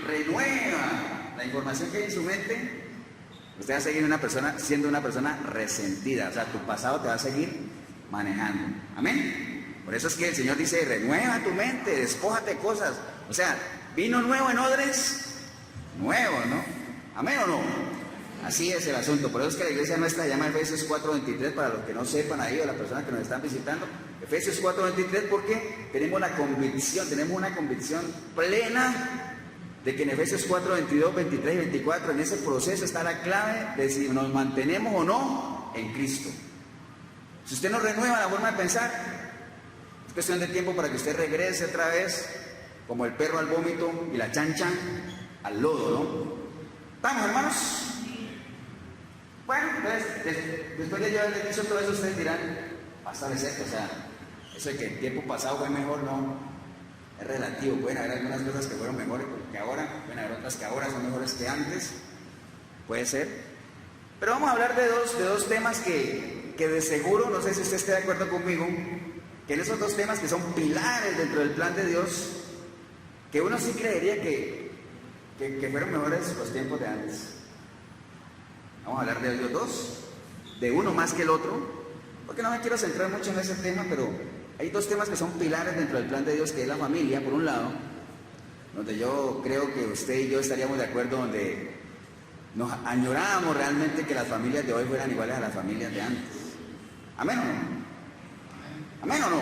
renueva la información que hay en su mente, usted va a seguir siendo una persona resentida. O sea, tu pasado te va a seguir manejando. Amén. Por eso es que el Señor dice, renueva tu mente, despójate de cosas. O sea, vino nuevo en odres nuevo, ¿no? ¿Amén o no? Así es el asunto. Por eso es que la iglesia nuestra se llama Efesios 4:23, para los que no sepan ahí, o las personas que nos están visitando. Efesios 4:23 porque tenemos una convicción plena de que en Efesios 4:22, 23 y 24, en ese proceso está la clave de si nos mantenemos o no en Cristo. Si usted no renueva la forma de pensar, es cuestión de tiempo para que usted regrese otra vez como el perro al vómito y la chancha al lodo, ¿no? ¿Estamos, hermanos? Bueno, entonces, después de yo haberles dicho todo eso, ustedes dirán, pastor, es esto, o sea, eso de que el tiempo pasado fue mejor, no, es relativo. Pueden haber algunas cosas que fueron mejores que ahora, pueden haber otras que ahora son mejores que antes, puede ser. Pero vamos a hablar de dos temas que de seguro, no sé si usted esté de acuerdo conmigo, que en esos dos temas que son pilares dentro del plan de Dios, que uno sí creería que fueron mejores los tiempos de antes. Vamos a hablar de ellos dos, de uno más que el otro, porque no me quiero centrar mucho en ese tema, pero hay dos temas que son pilares dentro del plan de Dios, que es la familia, por un lado, donde yo creo que usted y yo estaríamos de acuerdo, donde nos añorábamos realmente que las familias de hoy fueran iguales a las familias de antes. ¿Amén o no? ¿Amén o no?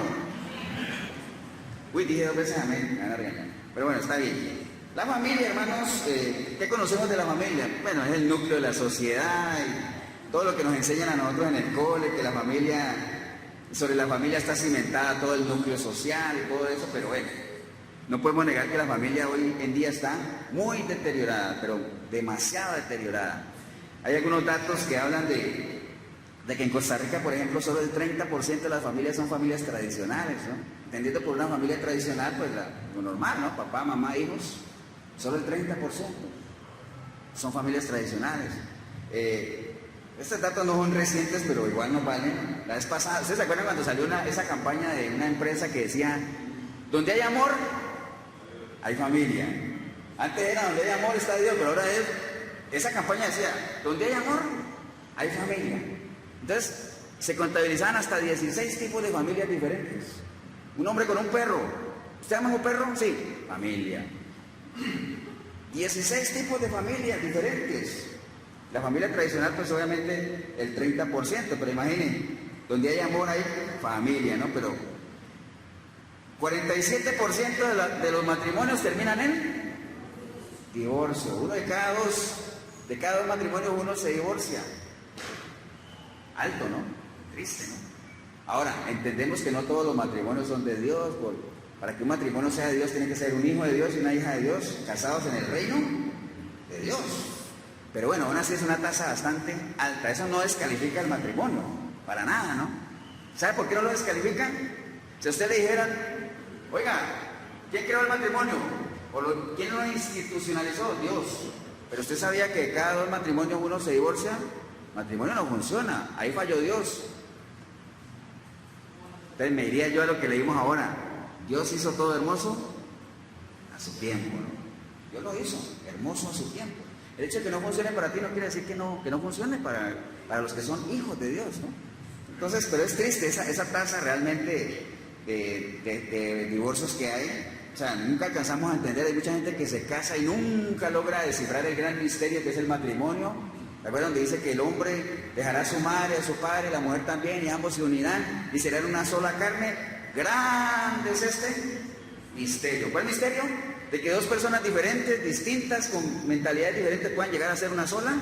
Uy, dije dos veces amén, me van a regañar. Pero bueno, está bien. La familia, hermanos, ¿qué conocemos de la familia? Bueno, es el núcleo de la sociedad y todo lo que nos enseñan a nosotros en el cole, que la familia, sobre la familia está cimentada todo el núcleo social y todo eso, pero bueno, no podemos negar que la familia hoy en día está muy deteriorada, pero demasiado deteriorada. Hay algunos datos que hablan de que en Costa Rica, por ejemplo, solo el 30% de las familias son familias tradicionales, ¿no? Entendiendo por una familia tradicional, pues lo normal, ¿no? Papá, mamá, hijos, solo el 30% son familias tradicionales. Estos datos no son recientes, pero igual nos valen. La vez pasada, ¿ustedes se acuerdan cuando salió esa campaña de una empresa que decía, donde hay amor, hay familia? Antes era donde hay amor está Dios, pero ahora esa campaña decía, donde hay amor, hay familia. Entonces, se contabilizaban hasta 16 tipos de familias diferentes. Un hombre con un perro. ¿Usted ama a un perro? Sí, familia. 16 tipos de familias diferentes. La familia tradicional, pues obviamente el 30%, pero imaginen, donde hay amor hay familia, ¿no? Pero 47% de los matrimonios terminan en divorcio. Uno de cada dos matrimonios, uno se divorcia. Alto, ¿no? Triste, ¿no? Ahora, entendemos que no todos los matrimonios son de Dios. Para que un matrimonio sea de Dios, tiene que ser un hijo de Dios y una hija de Dios, casados en el reino de Dios. Pero bueno, aún así es una tasa bastante alta. Eso no descalifica el matrimonio, para nada, ¿no? ¿Sabe por qué no lo descalifica? Si a usted le dijeran, oiga, ¿quién creó el matrimonio? ¿Quién lo institucionalizó? Dios. Pero usted sabía que de cada dos matrimonios uno se divorcia. Matrimonio no funciona, ahí falló Dios. Entonces me diría yo a lo que leímos ahora, Dios hizo todo hermoso a su tiempo, ¿no? Dios lo hizo hermoso a su tiempo. El hecho de que no funcione para ti no quiere decir que no funcione para los que son hijos de Dios, ¿no? Entonces, pero es triste esa tasa realmente de divorcios que hay. O sea, nunca alcanzamos a entender, hay mucha gente que se casa y nunca logra descifrar el gran misterio que es el matrimonio. ¿De acuerdo? Donde dice que el hombre dejará a su madre, a su padre, la mujer también, y ambos se unirán y serán una sola carne. Grande es este misterio. ¿Cuál misterio? De que dos personas diferentes, distintas, con mentalidades diferentes, puedan llegar a ser una sola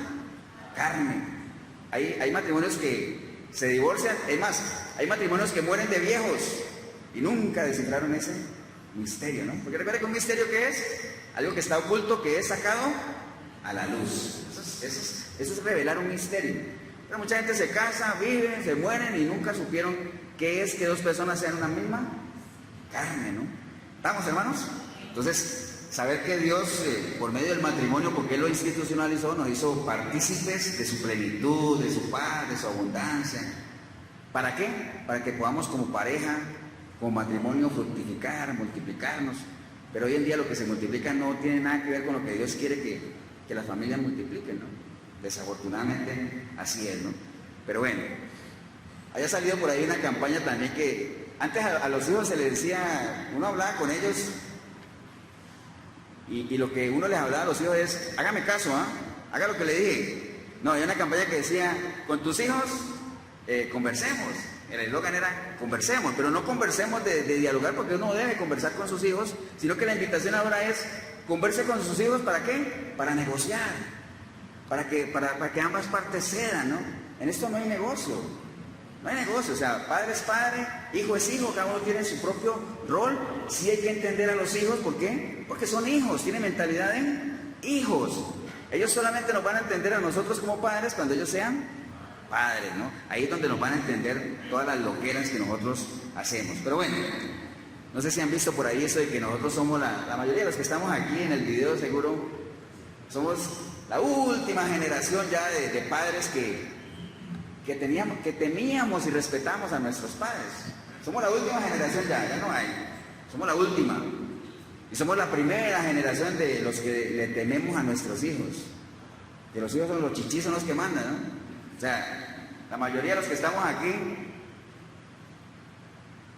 carne. Hay matrimonios que se divorcian, es más, hay matrimonios que mueren de viejos y nunca descifraron ese misterio, ¿no? Porque recuerda que un misterio que es algo que está oculto, que es sacado a la luz. Eso es revelar un misterio. Pero mucha gente se casa, viven, se mueren y nunca supieron qué es que dos personas sean una misma carne, ¿no? ¿Estamos, hermanos? Entonces, saber que Dios, por medio del matrimonio, porque Él lo institucionalizó, nos hizo partícipes de su plenitud, de su paz, de su abundancia. ¿Para qué? Para que podamos como pareja, como matrimonio, fructificar, multiplicarnos. Pero hoy en día lo que se multiplica no tiene nada que ver con lo que Dios quiere que las familias multipliquen, ¿no? Desafortunadamente así es, ¿no? Pero bueno, haya salido por ahí una campaña también que antes a los hijos se les decía, uno hablaba con ellos y lo que uno les hablaba a los hijos es, hágame caso, haga lo que le dije. No, había una campaña que decía, con tus hijos conversemos. El eslogan era conversemos, pero no conversemos de dialogar, porque uno debe conversar con sus hijos, sino que la invitación ahora es converse con sus hijos. ¿Para qué? Para negociar, para que ambas partes cedan, ¿no? En esto no hay negocio, o sea, padre es padre, hijo es hijo, cada uno tiene su propio rol. Sí hay que entender a los hijos, ¿por qué? Porque son hijos, tienen mentalidad de hijos. Ellos solamente nos van a entender a nosotros como padres cuando ellos sean padres, ¿no? Ahí es donde nos van a entender todas las loqueras que nosotros hacemos. Pero bueno, no sé si han visto por ahí eso de que nosotros somos la mayoría de los que estamos aquí en el video, seguro, somos la última generación ya de padres que temíamos y respetamos a nuestros padres. Somos la última generación ya no hay. Somos la última. Y somos la primera generación de los que le tememos a nuestros hijos. Que los hijos son los chichis, son los que mandan, ¿no? O sea, la mayoría de los que estamos aquí,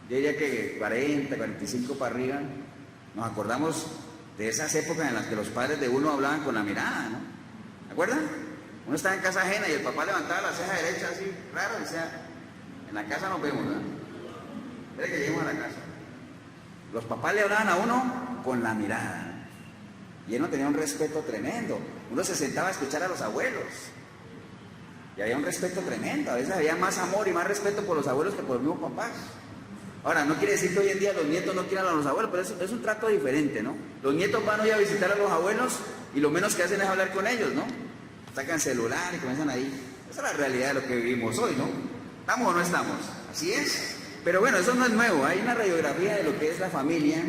yo diría que 40, 45 para arriba, nos acordamos de esas épocas en las que los padres de uno hablaban con la mirada, ¿no? ¿Se acuerdan? Uno estaba en casa ajena y el papá levantaba la ceja derecha así, raro, o sea, en la casa nos vemos, ¿no? Espera que lleguemos a la casa. Los papás le hablaban a uno con la mirada. Y uno tenía un respeto tremendo. Uno se sentaba a escuchar a los abuelos. Y había un respeto tremendo. A veces había más amor y más respeto por los abuelos que por los mismos papás. Ahora, no quiere decir que hoy en día los nietos no quieran a los abuelos, pero es un trato diferente, ¿no? Los nietos van hoy a visitar a los abuelos y lo menos que hacen es hablar con ellos, ¿no? Sacan celular y comienzan ahí. Esa es la realidad de lo que vivimos hoy, ¿no? ¿Estamos o no estamos? Así es. Pero bueno, eso no es nuevo. Hay una radiografía de lo que es la familia.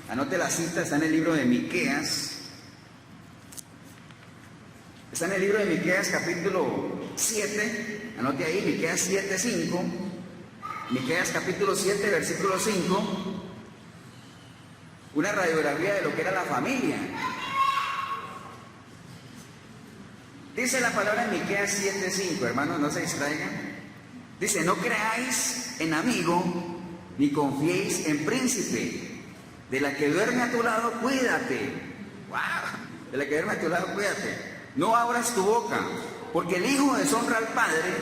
Anote la cita, está en el libro de Miqueas. Está en el libro de Miqueas capítulo 7. Anote ahí, Miqueas 7:5. Miqueas capítulo 7, versículo 5. Una radiografía de lo que era la familia. Dice la palabra en Miqueas 7:5, hermanos, no se distraigan. Dice, no creáis en amigo, ni confiéis en príncipe. De la que duerme a tu lado, cuídate. ¡Wow! De la que duerme a tu lado, cuídate. No abras tu boca, porque el hijo deshonra al padre,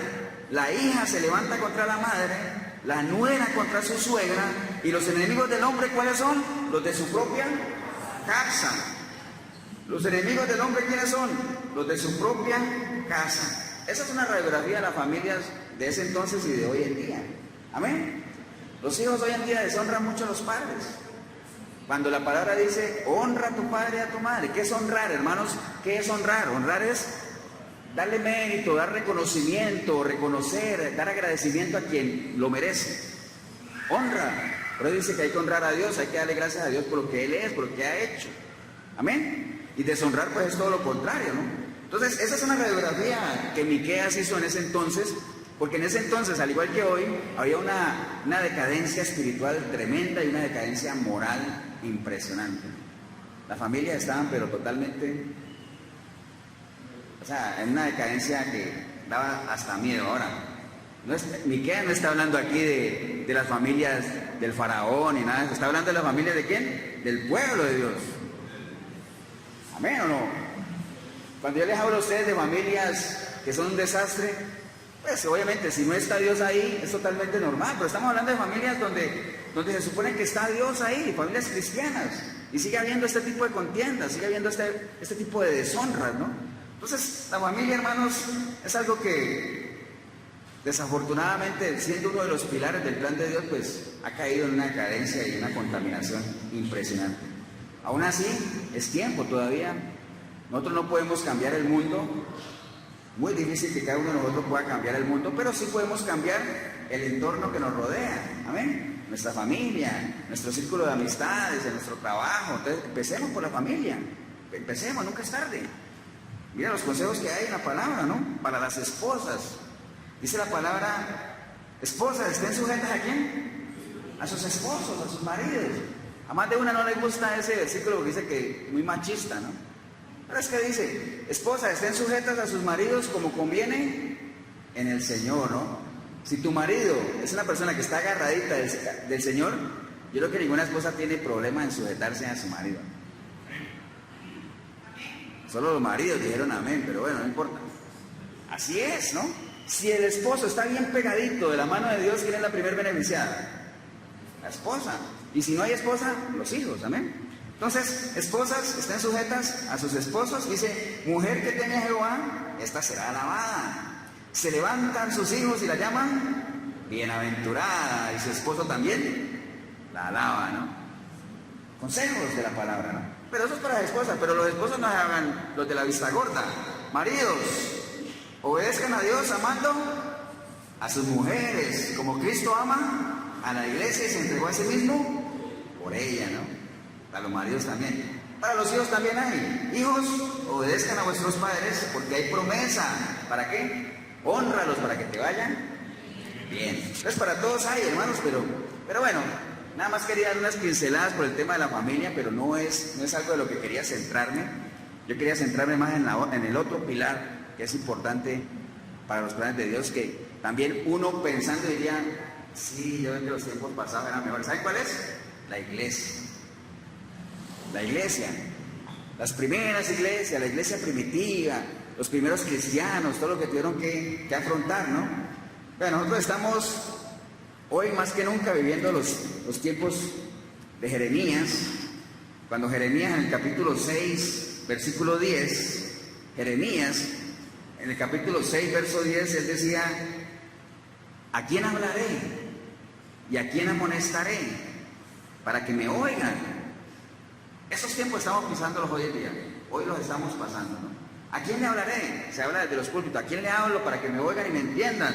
la hija se levanta contra la madre, la nuera contra su suegra, y los enemigos del hombre, ¿cuáles son? Los de su propia casa. Los enemigos del hombre, ¿quiénes son? Los de su propia casa. Esa es una radiografía de las familias de ese entonces y de hoy en día. Amén. Los hijos hoy en día deshonran mucho a los padres. Cuando la palabra dice, honra a tu padre y a tu madre. ¿Qué es honrar, hermanos? ¿Qué es honrar? Honrar es darle mérito, dar reconocimiento, reconocer, dar agradecimiento a quien lo merece. Honra. Pero dice que hay que honrar a Dios, hay que darle gracias a Dios por lo que Él es, por lo que ha hecho. Amén. Y deshonrar pues es todo lo contrario, ¿no? Entonces, esa es una radiografía que Miqueas hizo en ese entonces, porque en ese entonces, al igual que hoy, había una decadencia espiritual tremenda y una decadencia moral impresionante. Las familias estaban pero totalmente, o sea, en una decadencia que daba hasta miedo. Ahora, Miqueas no está hablando aquí de las familias del faraón ni nada, está hablando de las familias de ¿quién? Del pueblo de Dios. ¿Amén o no? Cuando yo les hablo a ustedes de familias que son un desastre, pues obviamente si no está Dios ahí es totalmente normal, pero estamos hablando de familias donde se supone que está Dios ahí, familias cristianas, y sigue habiendo este tipo de contiendas, sigue habiendo este tipo de deshonras, ¿no? Entonces la familia, hermanos, es algo que desafortunadamente, siendo uno de los pilares del plan de Dios, pues ha caído en una decadencia y una contaminación impresionante. Aún así, es tiempo todavía. Nosotros no podemos cambiar el mundo. Muy difícil que cada uno de nosotros pueda cambiar el mundo, pero sí podemos cambiar el entorno que nos rodea. Amén. Nuestra familia, nuestro círculo de amistades, en nuestro trabajo. Entonces, empecemos por la familia. Empecemos, nunca es tarde. Mira los consejos que hay en la palabra, ¿no? Para las esposas. Dice la palabra, esposas, ¿estén sujetas a quién? A sus esposos, a sus maridos. A más de una no le gusta ese versículo porque dice que es muy machista, ¿no? Pero es que dice, esposas, estén sujetas a sus maridos como conviene en el Señor, ¿no? Si tu marido es una persona que está agarradita del Señor, yo creo que ninguna esposa tiene problema en sujetarse a su marido. Solo los maridos dijeron amén, pero bueno, no importa. Así es, ¿no? Si el esposo está bien pegadito de la mano de Dios, ¿quién es la primer beneficiada? La esposa. Y si no hay esposa, los hijos, amén. Entonces, esposas, estén sujetas a sus esposos. Dice, mujer que teme a Jehová, esta será alabada. Se levantan sus hijos y la llaman bienaventurada. Y su esposo también la alaba, ¿no? Consejos de la palabra, ¿no? Pero eso es para las esposas, pero los esposos no se hagan los de la vista gorda. Maridos, obedezcan a Dios amando a sus mujeres, como Cristo ama a la iglesia y se entregó a sí mismo por ella, ¿no? Para los maridos también. Para los hijos también hay. Hijos, obedezcan a vuestros padres porque hay promesa. ¿Para qué? Hónralos para que te vayan bien. Entonces para todos hay, hermanos, pero bueno, nada más quería dar unas pinceladas por el tema de la familia, pero no es algo de lo que quería centrarme. Yo quería centrarme más en el otro pilar que es importante para los planes de Dios, que también uno pensando diría, sí, yo en los tiempos pasados era mejor. ¿Saben cuál es? La iglesia. La iglesia. Las primeras iglesias, la iglesia primitiva, los primeros cristianos, todo lo que tuvieron que afrontar, ¿no? Bueno, nosotros estamos hoy más que nunca viviendo los tiempos de Jeremías, cuando Jeremías en el capítulo 6, versículo 10, Jeremías en el capítulo 6, verso 10, él decía, ¿a quién hablaré? ¿Y a quién amonestaré? Para que me oigan. Esos tiempos estamos pisándolos hoy en día, hoy los estamos pasando, ¿no? ¿A quién le hablaré? Se habla desde los púlpitos, ¿a quién le hablo para que me oigan y me entiendan?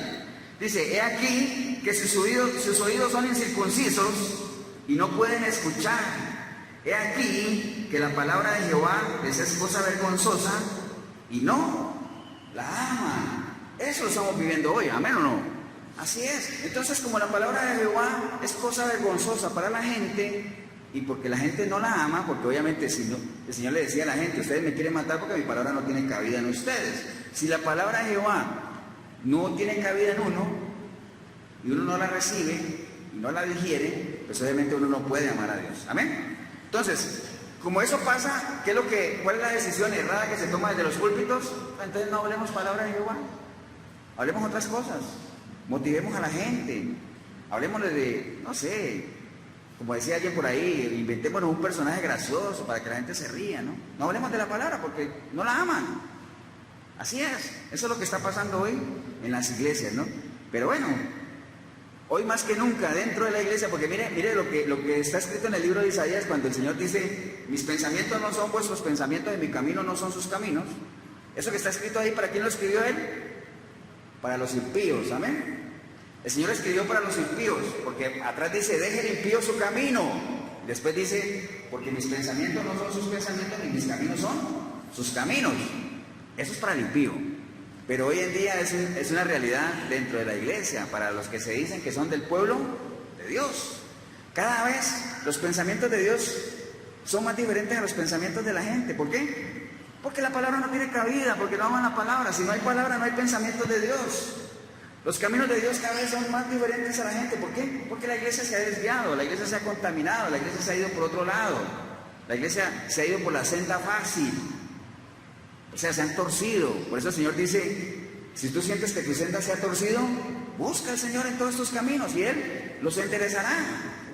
Dice, he aquí que sus oídos son incircuncisos y no pueden escuchar. He aquí que la palabra de Jehová les es cosa vergonzosa y no la aman. Eso lo estamos viviendo hoy, ¿amén o no? Así es. Entonces, como la palabra de Jehová es cosa vergonzosa para la gente, y porque la gente no la ama, porque obviamente si no, el Señor le decía a la gente, ustedes me quieren matar porque mi palabra no tiene cabida en ustedes. Si la palabra de Jehová no tiene cabida en uno, y uno no la recibe, y no la digiere, pues obviamente uno no puede amar a Dios. ¿Amén? Entonces, como eso pasa, ¿cuál es la decisión errada que se toma desde los púlpitos? Entonces no hablemos palabra de Jehová, hablemos otras cosas, motivemos a la gente, hablemosle de, no sé, como decía alguien por ahí, inventémonos un personaje gracioso para que la gente se ría, ¿no? No hablemos de la palabra porque no la aman. Así es, eso es lo que está pasando hoy en las iglesias, ¿no? Pero bueno, hoy más que nunca dentro de la iglesia, porque mire lo que está escrito en el libro de Isaías cuando el Señor dice, mis pensamientos no son vuestros pensamientos y mi camino no son sus caminos. Eso que está escrito ahí, ¿para quién lo escribió Él? Para los impíos, ¿amén? El Señor escribió para los impíos, porque atrás dice, deje el impío su camino. Después dice, porque mis pensamientos no son sus pensamientos, ni mis caminos son sus caminos. Eso es para el impío. Pero hoy en día es una realidad dentro de la iglesia, para los que se dicen que son del pueblo de Dios. Cada vez los pensamientos de Dios son más diferentes a los pensamientos de la gente. ¿Por qué? Porque la palabra no tiene cabida, porque no aman la palabra. Si no hay palabra, no hay pensamientos de Dios. Los caminos de Dios cada vez son más diferentes a la gente. ¿Por qué? Porque la iglesia se ha desviado, la iglesia se ha contaminado, la iglesia se ha ido por otro lado. La iglesia se ha ido por la senda fácil. O sea, se han torcido. Por eso el Señor dice, si tú sientes que tu senda se ha torcido, busca al Señor en todos tus caminos y Él los enderezará.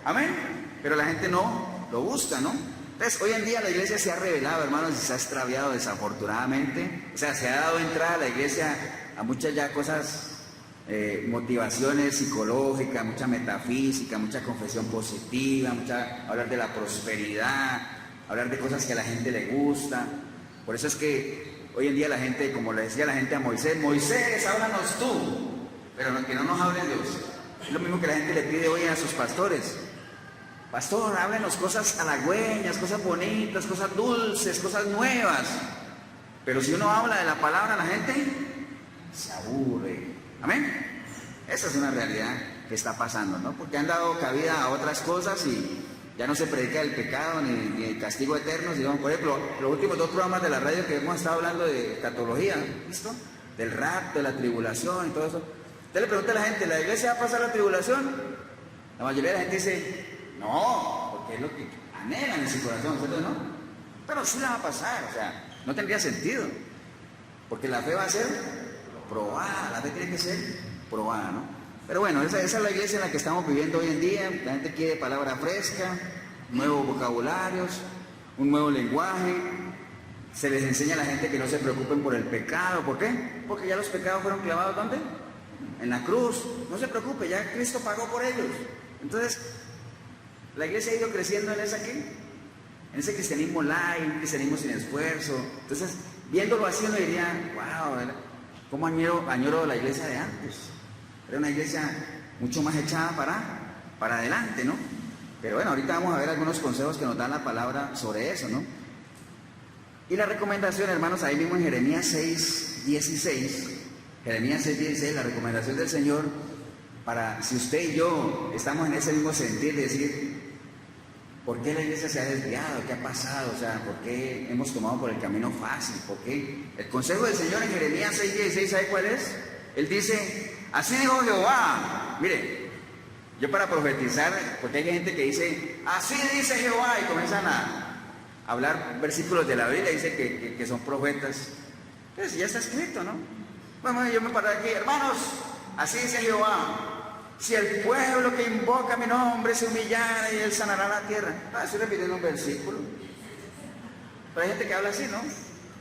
Amén. Pero la gente no lo busca, ¿no? Entonces, hoy en día la iglesia se ha revelado, hermanos, y se ha extraviado desafortunadamente. O sea, se ha dado entrada a la iglesia a muchas ya cosas, motivaciones psicológicas, mucha metafísica, mucha confesión positiva, hablar de la prosperidad, hablar de cosas que a la gente le gusta. Por eso es que hoy en día la gente, como le decía la gente a Moisés, Moisés, háblanos tú, pero que no nos hable Dios. Es lo mismo que la gente le pide hoy a sus pastores. Pastor, háblenos cosas halagüeñas, cosas bonitas, cosas dulces, cosas nuevas. Pero si uno habla de la palabra, la gente se aburre. ¿Amén? Esa es una realidad que está pasando, ¿no? Porque han dado cabida a otras cosas y ya no se predica el pecado ni el castigo eterno. Digamos, por ejemplo, los últimos 2 programas de la radio que hemos estado hablando de escatología, ¿listo? Del rapto, de la tribulación y todo eso. Usted le pregunta a la gente, ¿la iglesia va a pasar la tribulación? La mayoría de la gente dice, no, porque es lo que anhelan en su corazón, ¿cierto? ¿No? Pero sí la va a pasar, o sea, no tendría sentido. Porque la fe va a ser probada, la fe tiene que ser probada, ¿no? Pero bueno, esa es la iglesia en la que estamos viviendo hoy en día. La gente quiere palabra fresca, nuevos vocabularios, un nuevo lenguaje. Se les enseña a la gente que no se preocupen por el pecado. ¿Por qué? Porque ya los pecados fueron clavados, ¿dónde? En la cruz. No se preocupe, ya Cristo pagó por ellos. Entonces, la iglesia ha ido creciendo en en ese cristianismo light, un cristianismo sin esfuerzo. Entonces, viéndolo así uno diría, wow, ¿cómo añoro la iglesia de antes? Era una iglesia mucho más echada para adelante, ¿no? Pero bueno, ahorita vamos a ver algunos consejos que nos da la palabra sobre eso, ¿no? Y la recomendación, hermanos, ahí mismo en Jeremías 6:16, Jeremías 6:16, la recomendación del Señor para si usted y yo estamos en ese mismo sentir de decir, ¿por qué la iglesia se ha desviado? ¿Qué ha pasado? O sea, ¿por qué hemos tomado por el camino fácil? ¿Por qué? El consejo del Señor en Jeremías 6:16, ¿sabe cuál es? Él dice, así dijo Jehová. Mire, yo para profetizar, porque hay gente que dice, así dice Jehová, y comienzan a hablar versículos de la Biblia, dice que son profetas. Entonces ya está escrito, ¿no? Bueno, yo me paro aquí, hermanos, así dice Jehová. Si el pueblo que invoca mi nombre se humillara y él sanará la tierra. Estoy repitiendo un versículo. Pero hay gente que habla así, ¿no?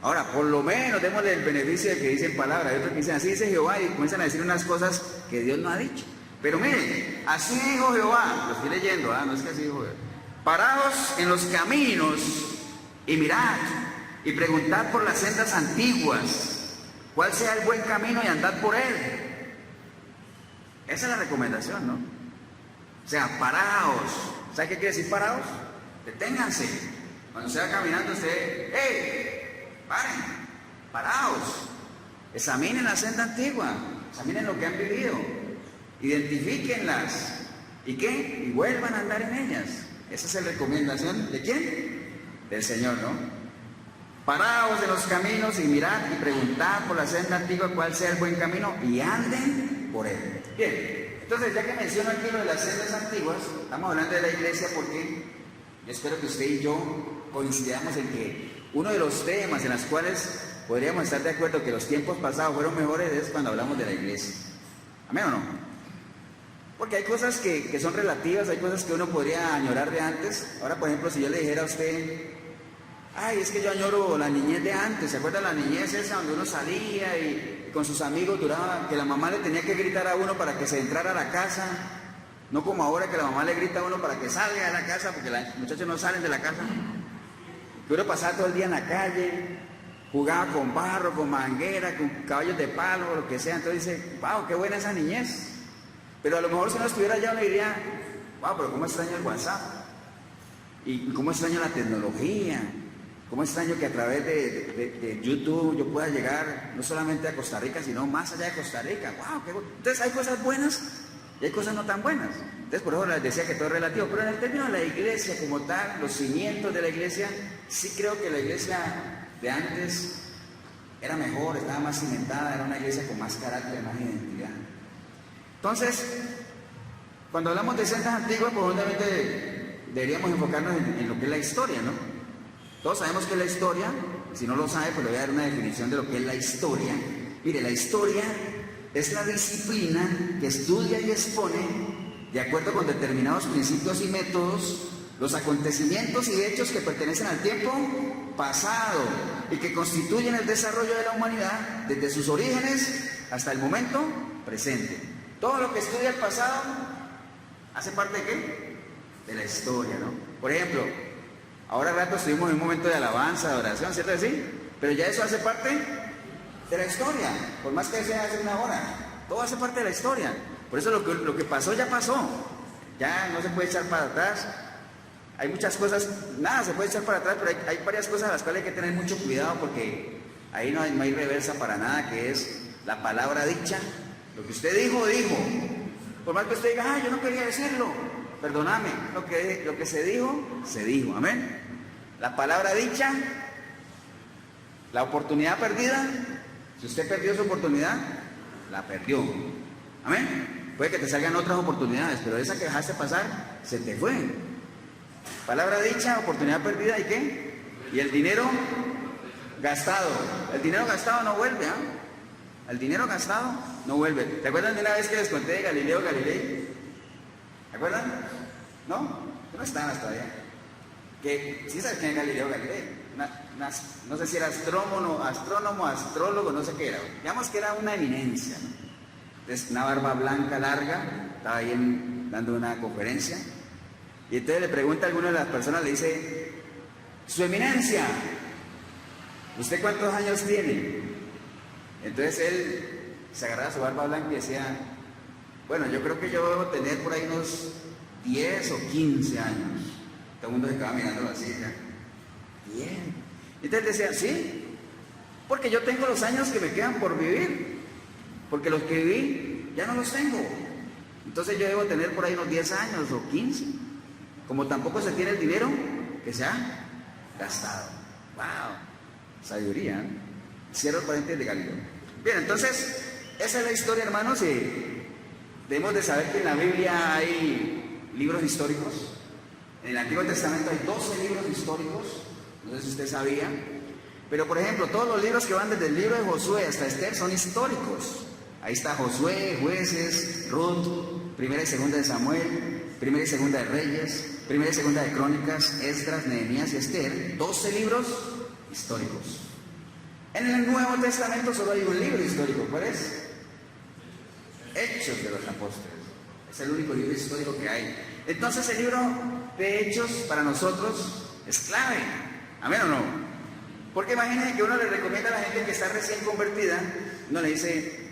Ahora, por lo menos démosle el beneficio de que dicen palabras. Hay otros que dicen, así dice Jehová, y comienzan a decir unas cosas que Dios no ha dicho. Pero miren, así dijo Jehová, lo estoy leyendo, no es que así dijo Jehová. Paraos en los caminos y mirad y preguntad por las sendas antiguas, cuál sea el buen camino y andad por él. Esa es la recomendación, ¿no? O sea, paraos. ¿Sabe qué quiere decir paraos? Deténganse. Cuando usted va caminando, usted, ¡hey! ¡Paren! ¡Paraos! Examinen la senda antigua. Examinen lo que han vivido. Identifíquenlas. ¿Y qué? Y vuelvan a andar en ellas. Esa es la recomendación. ¿De quién? Del Señor, ¿no? Paraos de los caminos y mirad y preguntad por la senda antigua cuál sea el buen camino y anden por él. Bien, entonces ya que menciono aquí lo de las sendas antiguas, estamos hablando de la iglesia porque yo espero que usted y yo coincidamos en que uno de los temas en los cuales podríamos estar de acuerdo que los tiempos pasados fueron mejores es cuando hablamos de la iglesia. ¿Amén o no? Porque hay cosas que son relativas, hay cosas que uno podría añorar de antes. Ahora, por ejemplo, si yo le dijera a usted, ay, es que yo añoro la niñez de antes, ¿se acuerda la niñez esa donde uno salía y con sus amigos duraba, que la mamá le tenía que gritar a uno para que se entrara a la casa? No como ahora que la mamá le grita a uno para que salga de la casa, porque los muchachos no salen de la casa. Que uno pasaba todo el día en la calle, jugaba con barro, con manguera, con caballos de palo, lo que sea. Entonces dice, wow, qué buena esa niñez. Pero a lo mejor si no estuviera allá uno diría, wow, pero cómo extraño el WhatsApp. Y cómo extraño la tecnología. Cómo extraño que a través de YouTube yo pueda llegar no solamente a Costa Rica, sino más allá de Costa Rica. ¡Wow! Qué bueno. Entonces hay cosas buenas y hay cosas no tan buenas. Entonces por eso les decía que todo es relativo. Pero en el término de la iglesia como tal, los cimientos de la iglesia, sí creo que la iglesia de antes era mejor, estaba más cimentada, era una iglesia con más carácter, más identidad. Entonces, cuando hablamos de sendas antiguas, pues obviamente deberíamos enfocarnos en lo que es la historia, ¿no? Todos sabemos que es la historia. Si no lo sabe, pues le voy a dar una definición de lo que es la historia. Mire, la historia es la disciplina que estudia y expone, de acuerdo con determinados principios y métodos, los acontecimientos y hechos que pertenecen al tiempo pasado y que constituyen el desarrollo de la humanidad desde sus orígenes hasta el momento presente. Todo lo que estudia el pasado hace parte de ¿qué? De la historia, ¿no? Por ejemplo, ahora rato estuvimos en un momento de alabanza, de oración, ¿cierto que sí? Pero ya eso hace parte de la historia, por más que sea hace una hora, todo hace parte de la historia. Por eso lo que pasó ya pasó, ya no se puede echar para atrás. Hay muchas cosas, nada se puede echar para atrás, pero hay varias cosas a las cuales hay que tener mucho cuidado porque ahí no hay reversa para nada, que es la palabra dicha. Lo que usted dijo, dijo. Por más que usted diga, yo no quería decirlo, perdóname, lo que se dijo, amén. La palabra dicha, la oportunidad perdida, si usted perdió su oportunidad, la perdió, amén. Puede que te salgan otras oportunidades, pero esa que dejaste pasar, se te fue. Palabra dicha, oportunidad perdida, ¿y qué? Y el dinero gastado. El dinero gastado no vuelve, El dinero gastado no vuelve. ¿Te acuerdan de una vez que les conté de Galileo Galilei? ¿Se acuerdan? ¿No? Tú no estabas todavía. Que sí sabes quién es Galileo Galilei. No sé si era astrónomo, astrólogo, no sé qué era. Digamos que era una eminencia, ¿no? Entonces, una barba blanca larga, estaba ahí dando una conferencia. Y entonces le pregunta a alguna de las personas, le dice, Su Eminencia, ¿usted cuántos años tiene? Entonces él se agarraba su barba blanca y decía, bueno, yo creo que yo debo tener por ahí unos 10 o 15 años. Todo el mundo se quedaba mirándolo así, ¿ya? Bien. Entonces decía, sí, porque yo tengo los años que me quedan por vivir, porque los que viví ya no los tengo. Entonces yo debo tener por ahí unos 10 años o 15. Como tampoco se tiene el dinero que se ha gastado. ¡Wow! Sabiduría, ¿eh? Cierro el paréntesis de Galileo. Bien, entonces, esa es la historia, hermanos, y debemos de saber que en la Biblia hay libros históricos. En el Antiguo Testamento hay 12 libros históricos, no sé si usted sabía. Pero, por ejemplo, todos los libros que van desde el libro de Josué hasta Esther son históricos. Ahí está Josué, Jueces, Ruth, Primera y Segunda de Samuel, Primera y Segunda de Reyes, Primera y Segunda de Crónicas, Esdras, Nehemías y Esther. 12 libros históricos. En el Nuevo Testamento solo hay un libro histórico. ¿Cuál es? Hechos de los Apóstoles. Es el único libro histórico que hay. Entonces el libro de Hechos para nosotros es clave. ¿Amén o no? Porque imagínense que uno le recomienda a la gente que está recién convertida, uno le dice,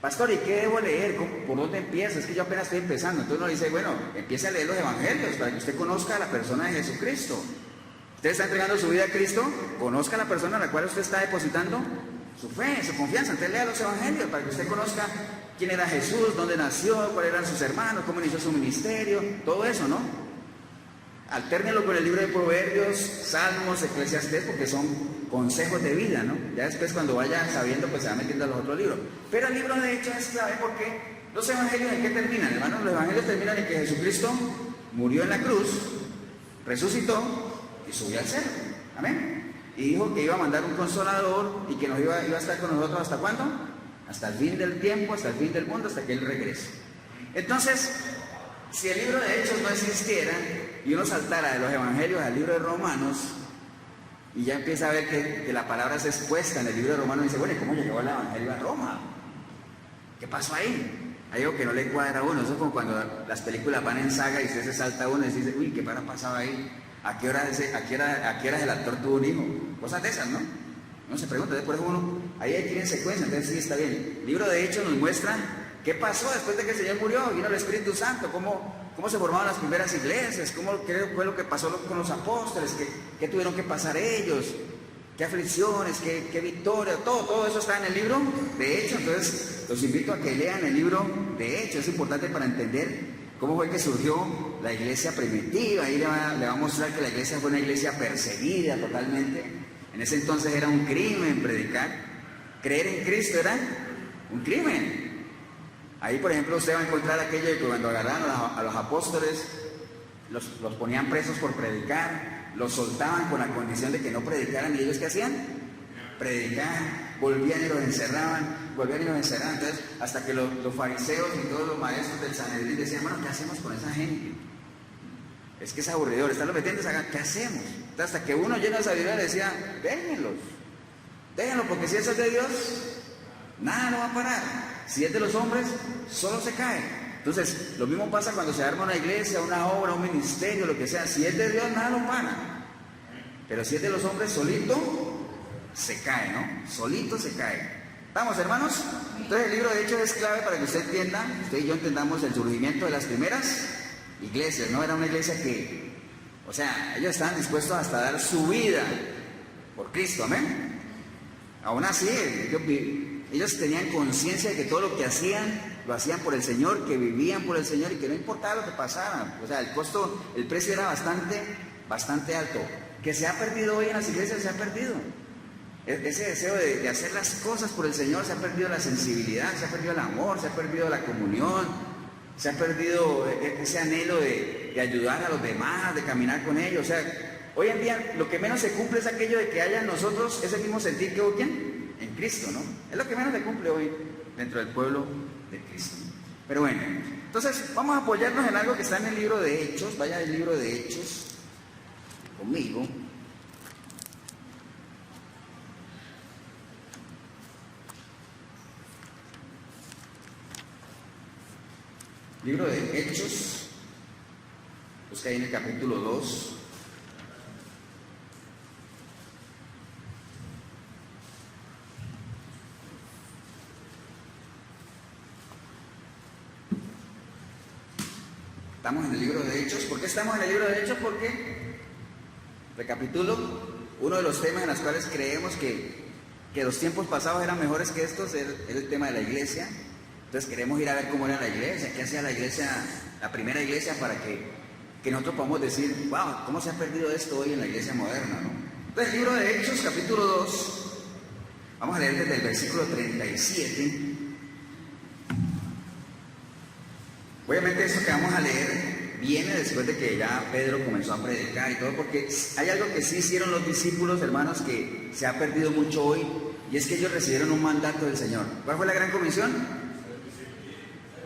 pastor, ¿y qué debo leer? ¿Por dónde empiezo? Es que yo apenas estoy empezando. Entonces uno le dice, bueno, empiece a leer los evangelios para que usted conozca a la persona de Jesucristo. Usted está entregando su vida a Cristo, conozca a la persona a la cual usted está depositando su fe, su confianza. Entonces lea los evangelios para que usted conozca quién era Jesús, dónde nació, cuáles eran sus hermanos, cómo inició su ministerio, todo eso, ¿no? Altérnelo con el libro de Proverbios, Salmos, Eclesiastés, porque son consejos de vida, ¿no? Ya después cuando vaya sabiendo, pues se va metiendo a los otros libros. Pero el libro de Hechos es clave porque los evangelios, ¿en qué terminan, hermanos? Los evangelios terminan en que Jesucristo murió en la cruz, resucitó y subió al cielo. Amén. Y dijo que iba a mandar un consolador y que nos iba a estar con nosotros ¿hasta cuándo? Hasta el fin del tiempo, hasta el fin del mundo, hasta que Él regrese. Entonces, si el libro de Hechos no existiera y uno saltara de los evangelios al libro de Romanos y ya empieza a ver que la palabra es expuesta en el libro de Romanos y dice, bueno, ¿y cómo llegó el evangelio a Roma? ¿Qué pasó ahí? Hay algo que no le cuadra a uno. Eso es como cuando las películas van en saga y usted se salta uno y dice, uy, ¿qué pasaba ahí? ¿A qué hora el actor tuvo un hijo? Cosas de esas, ¿no? Uno se pregunta, después uno, ahí tiene secuencia, entonces sí está bien. El libro de Hechos nos muestra qué pasó después de que el Señor murió, vino el Espíritu Santo, cómo se formaron las primeras iglesias, qué fue lo que pasó con los apóstoles, qué tuvieron que pasar ellos, qué aflicciones, qué victorias, todo eso está en el libro de Hechos. Entonces los invito a que lean el libro de Hechos, es importante para entender cómo fue que surgió la iglesia primitiva. Ahí le va a mostrar que la iglesia fue una iglesia perseguida totalmente. En ese entonces era un crimen predicar. Creer en Cristo era un crimen. Ahí, por ejemplo, usted va a encontrar aquello de que cuando agarraron a los apóstoles, los ponían presos por predicar, los soltaban con la condición de que no predicaran. ¿Y ellos qué hacían? Predicar. Volvían y los encerraban, Entonces, hasta que los fariseos y todos los maestros del Sanedrín decían, bueno, ¿qué hacemos con esa gente? Es que es aburridor, están los metiendo, ¿qué hacemos? Entonces, hasta que uno lleno de sabiduría le decía, déjenlos, porque si eso es de Dios, nada lo va a parar. Si es de los hombres, solo se cae. Entonces, lo mismo pasa cuando se arma una iglesia, una obra, un ministerio, lo que sea. Si es de Dios, nada lo para. Pero si es de los hombres, solito se cae, ¿no? Solito se cae. ¿Estamos, hermanos? Entonces el libro de Hechos es clave para que usted entienda, usted y yo entendamos el surgimiento de las primeras iglesias, ¿no? Era una iglesia que, o sea, ellos estaban dispuestos hasta a dar su vida por Cristo, amén. Aún así, ellos tenían conciencia de que todo lo que hacían, lo hacían por el Señor, que vivían por el Señor y que no importaba lo que pasara. O sea, el precio era bastante alto. Que se ha perdido hoy en las iglesias, se ha perdido. Ese deseo de hacer las cosas por el Señor, se ha perdido la sensibilidad, se ha perdido el amor, se ha perdido la comunión, se ha perdido ese anhelo de ayudar a los demás, de caminar con ellos. O sea, hoy en día lo que menos se cumple es aquello de que haya en nosotros ese mismo sentir que hubo ¿quién? En Cristo, ¿no? Es lo que menos se cumple hoy dentro del pueblo de Cristo. Pero bueno, entonces vamos a apoyarnos en algo que está en el libro de Hechos. Vaya al libro de Hechos conmigo. Libro de Hechos, busca ahí en el capítulo 2. Estamos en el libro de Hechos. ¿Por qué estamos en el libro de Hechos? Porque, recapitulo, uno de los temas en los cuales creemos que los tiempos pasados eran mejores que estos era el tema de la iglesia. Entonces queremos ir a ver cómo era la iglesia, qué hacía la iglesia, la primera iglesia, para que nosotros podamos decir, wow, ¿cómo se ha perdido esto hoy en la iglesia moderna, ¿no? Entonces, el libro de Hechos, capítulo 2, vamos a leer desde el versículo 37. Obviamente esto que vamos a leer viene después de que ya Pedro comenzó a predicar y todo, porque hay algo que sí hicieron los discípulos, hermanos, que se ha perdido mucho hoy, y es que ellos recibieron un mandato del Señor. ¿Cuál fue la gran comisión?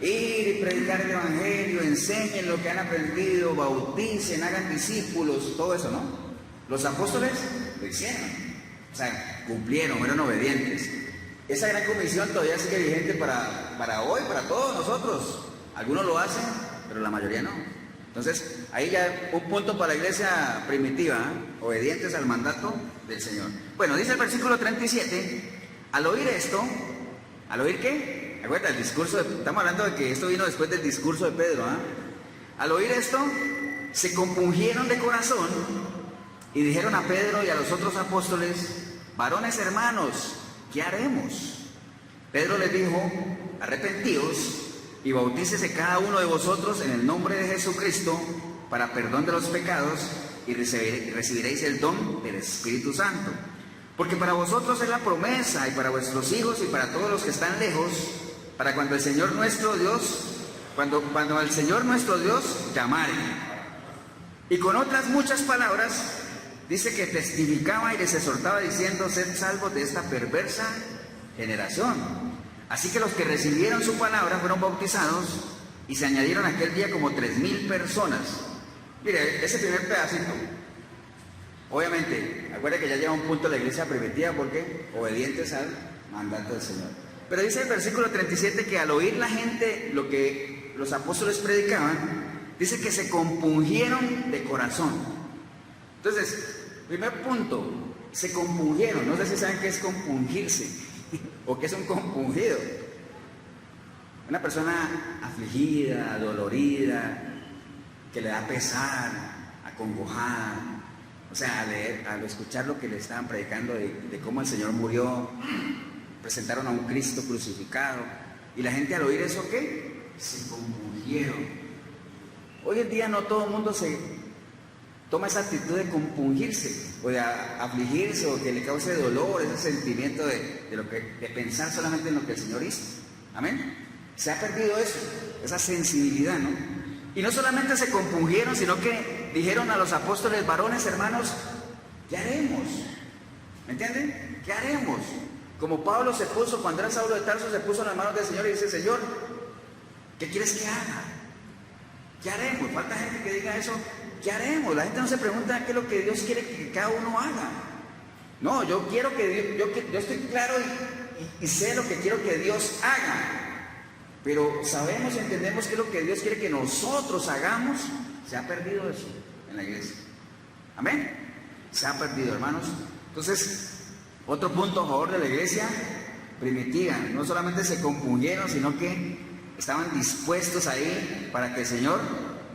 Ir y predicar el evangelio, enseñen lo que han aprendido, bauticen, hagan discípulos, todo eso, ¿no? Los apóstoles lo hicieron, o sea, cumplieron, fueron obedientes. Esa gran comisión todavía sigue vigente para hoy, para todos nosotros. Algunos lo hacen, pero la mayoría no. Entonces, ahí ya un punto para la iglesia primitiva, ¿eh? Obedientes al mandato del Señor. Bueno, dice el versículo 37, al oír esto, ¿al oír qué? Acuérdate, el discurso, estamos hablando de que esto vino después del discurso de Pedro, ¿eh? Al oír esto, se compungieron de corazón y dijeron a Pedro y a los otros apóstoles, varones hermanos, ¿qué haremos? Pedro les dijo, arrepentíos y bautícese cada uno de vosotros en el nombre de Jesucristo para perdón de los pecados y recibiréis el don del Espíritu Santo. Porque para vosotros es la promesa y para vuestros hijos y para todos los que están lejos, para cuando el Señor nuestro Dios, cuando al Señor nuestro Dios llamare. Y con otras muchas palabras dice que testificaba y les exhortaba diciendo, sed salvos de esta perversa generación. Así que los que recibieron su palabra fueron bautizados y se añadieron aquel día como 3,000 personas. Mire, ese primer pedacito, obviamente, acuérdense que ya lleva un punto la iglesia primitiva porque obedientes al mandato del Señor. Pero dice el versículo 37 que al oír la gente lo que los apóstoles predicaban, dice que se compungieron de corazón. Entonces, primer punto, se compungieron. No sé si saben qué es compungirse o qué es un compungido. Una persona afligida, dolorida, que le da pesar, acongojada. O sea, al escuchar lo que le estaban predicando de cómo el Señor murió, presentaron a un Cristo crucificado, y la gente al oír eso, ¿qué? Se compungieron. Hoy en día no todo el mundo se toma esa actitud de compungirse o de afligirse o que le cause dolor, ese sentimiento de pensar solamente en lo que el Señor hizo. Amén. Se ha perdido eso, esa sensibilidad, ¿no? Y no solamente se compungieron, sino que dijeron a los apóstoles, varones hermanos, ¿qué haremos? ¿Me entienden? ¿Qué haremos? Como Pablo se puso, cuando era Saulo de Tarso, se puso en las manos del Señor y dice, Señor, ¿qué quieres que haga? ¿Qué haremos? Falta gente que diga eso. ¿Qué haremos? La gente no se pregunta qué es lo que Dios quiere que cada uno haga. No, yo quiero que yo estoy claro y sé lo que quiero que Dios haga. Pero sabemos y entendemos qué es lo que Dios quiere que nosotros hagamos. Se ha perdido eso en la iglesia. Amén. Se ha perdido, hermanos. Entonces, otro punto a favor de la iglesia primitiva. No solamente se compungieron, sino que estaban dispuestos ahí para que el Señor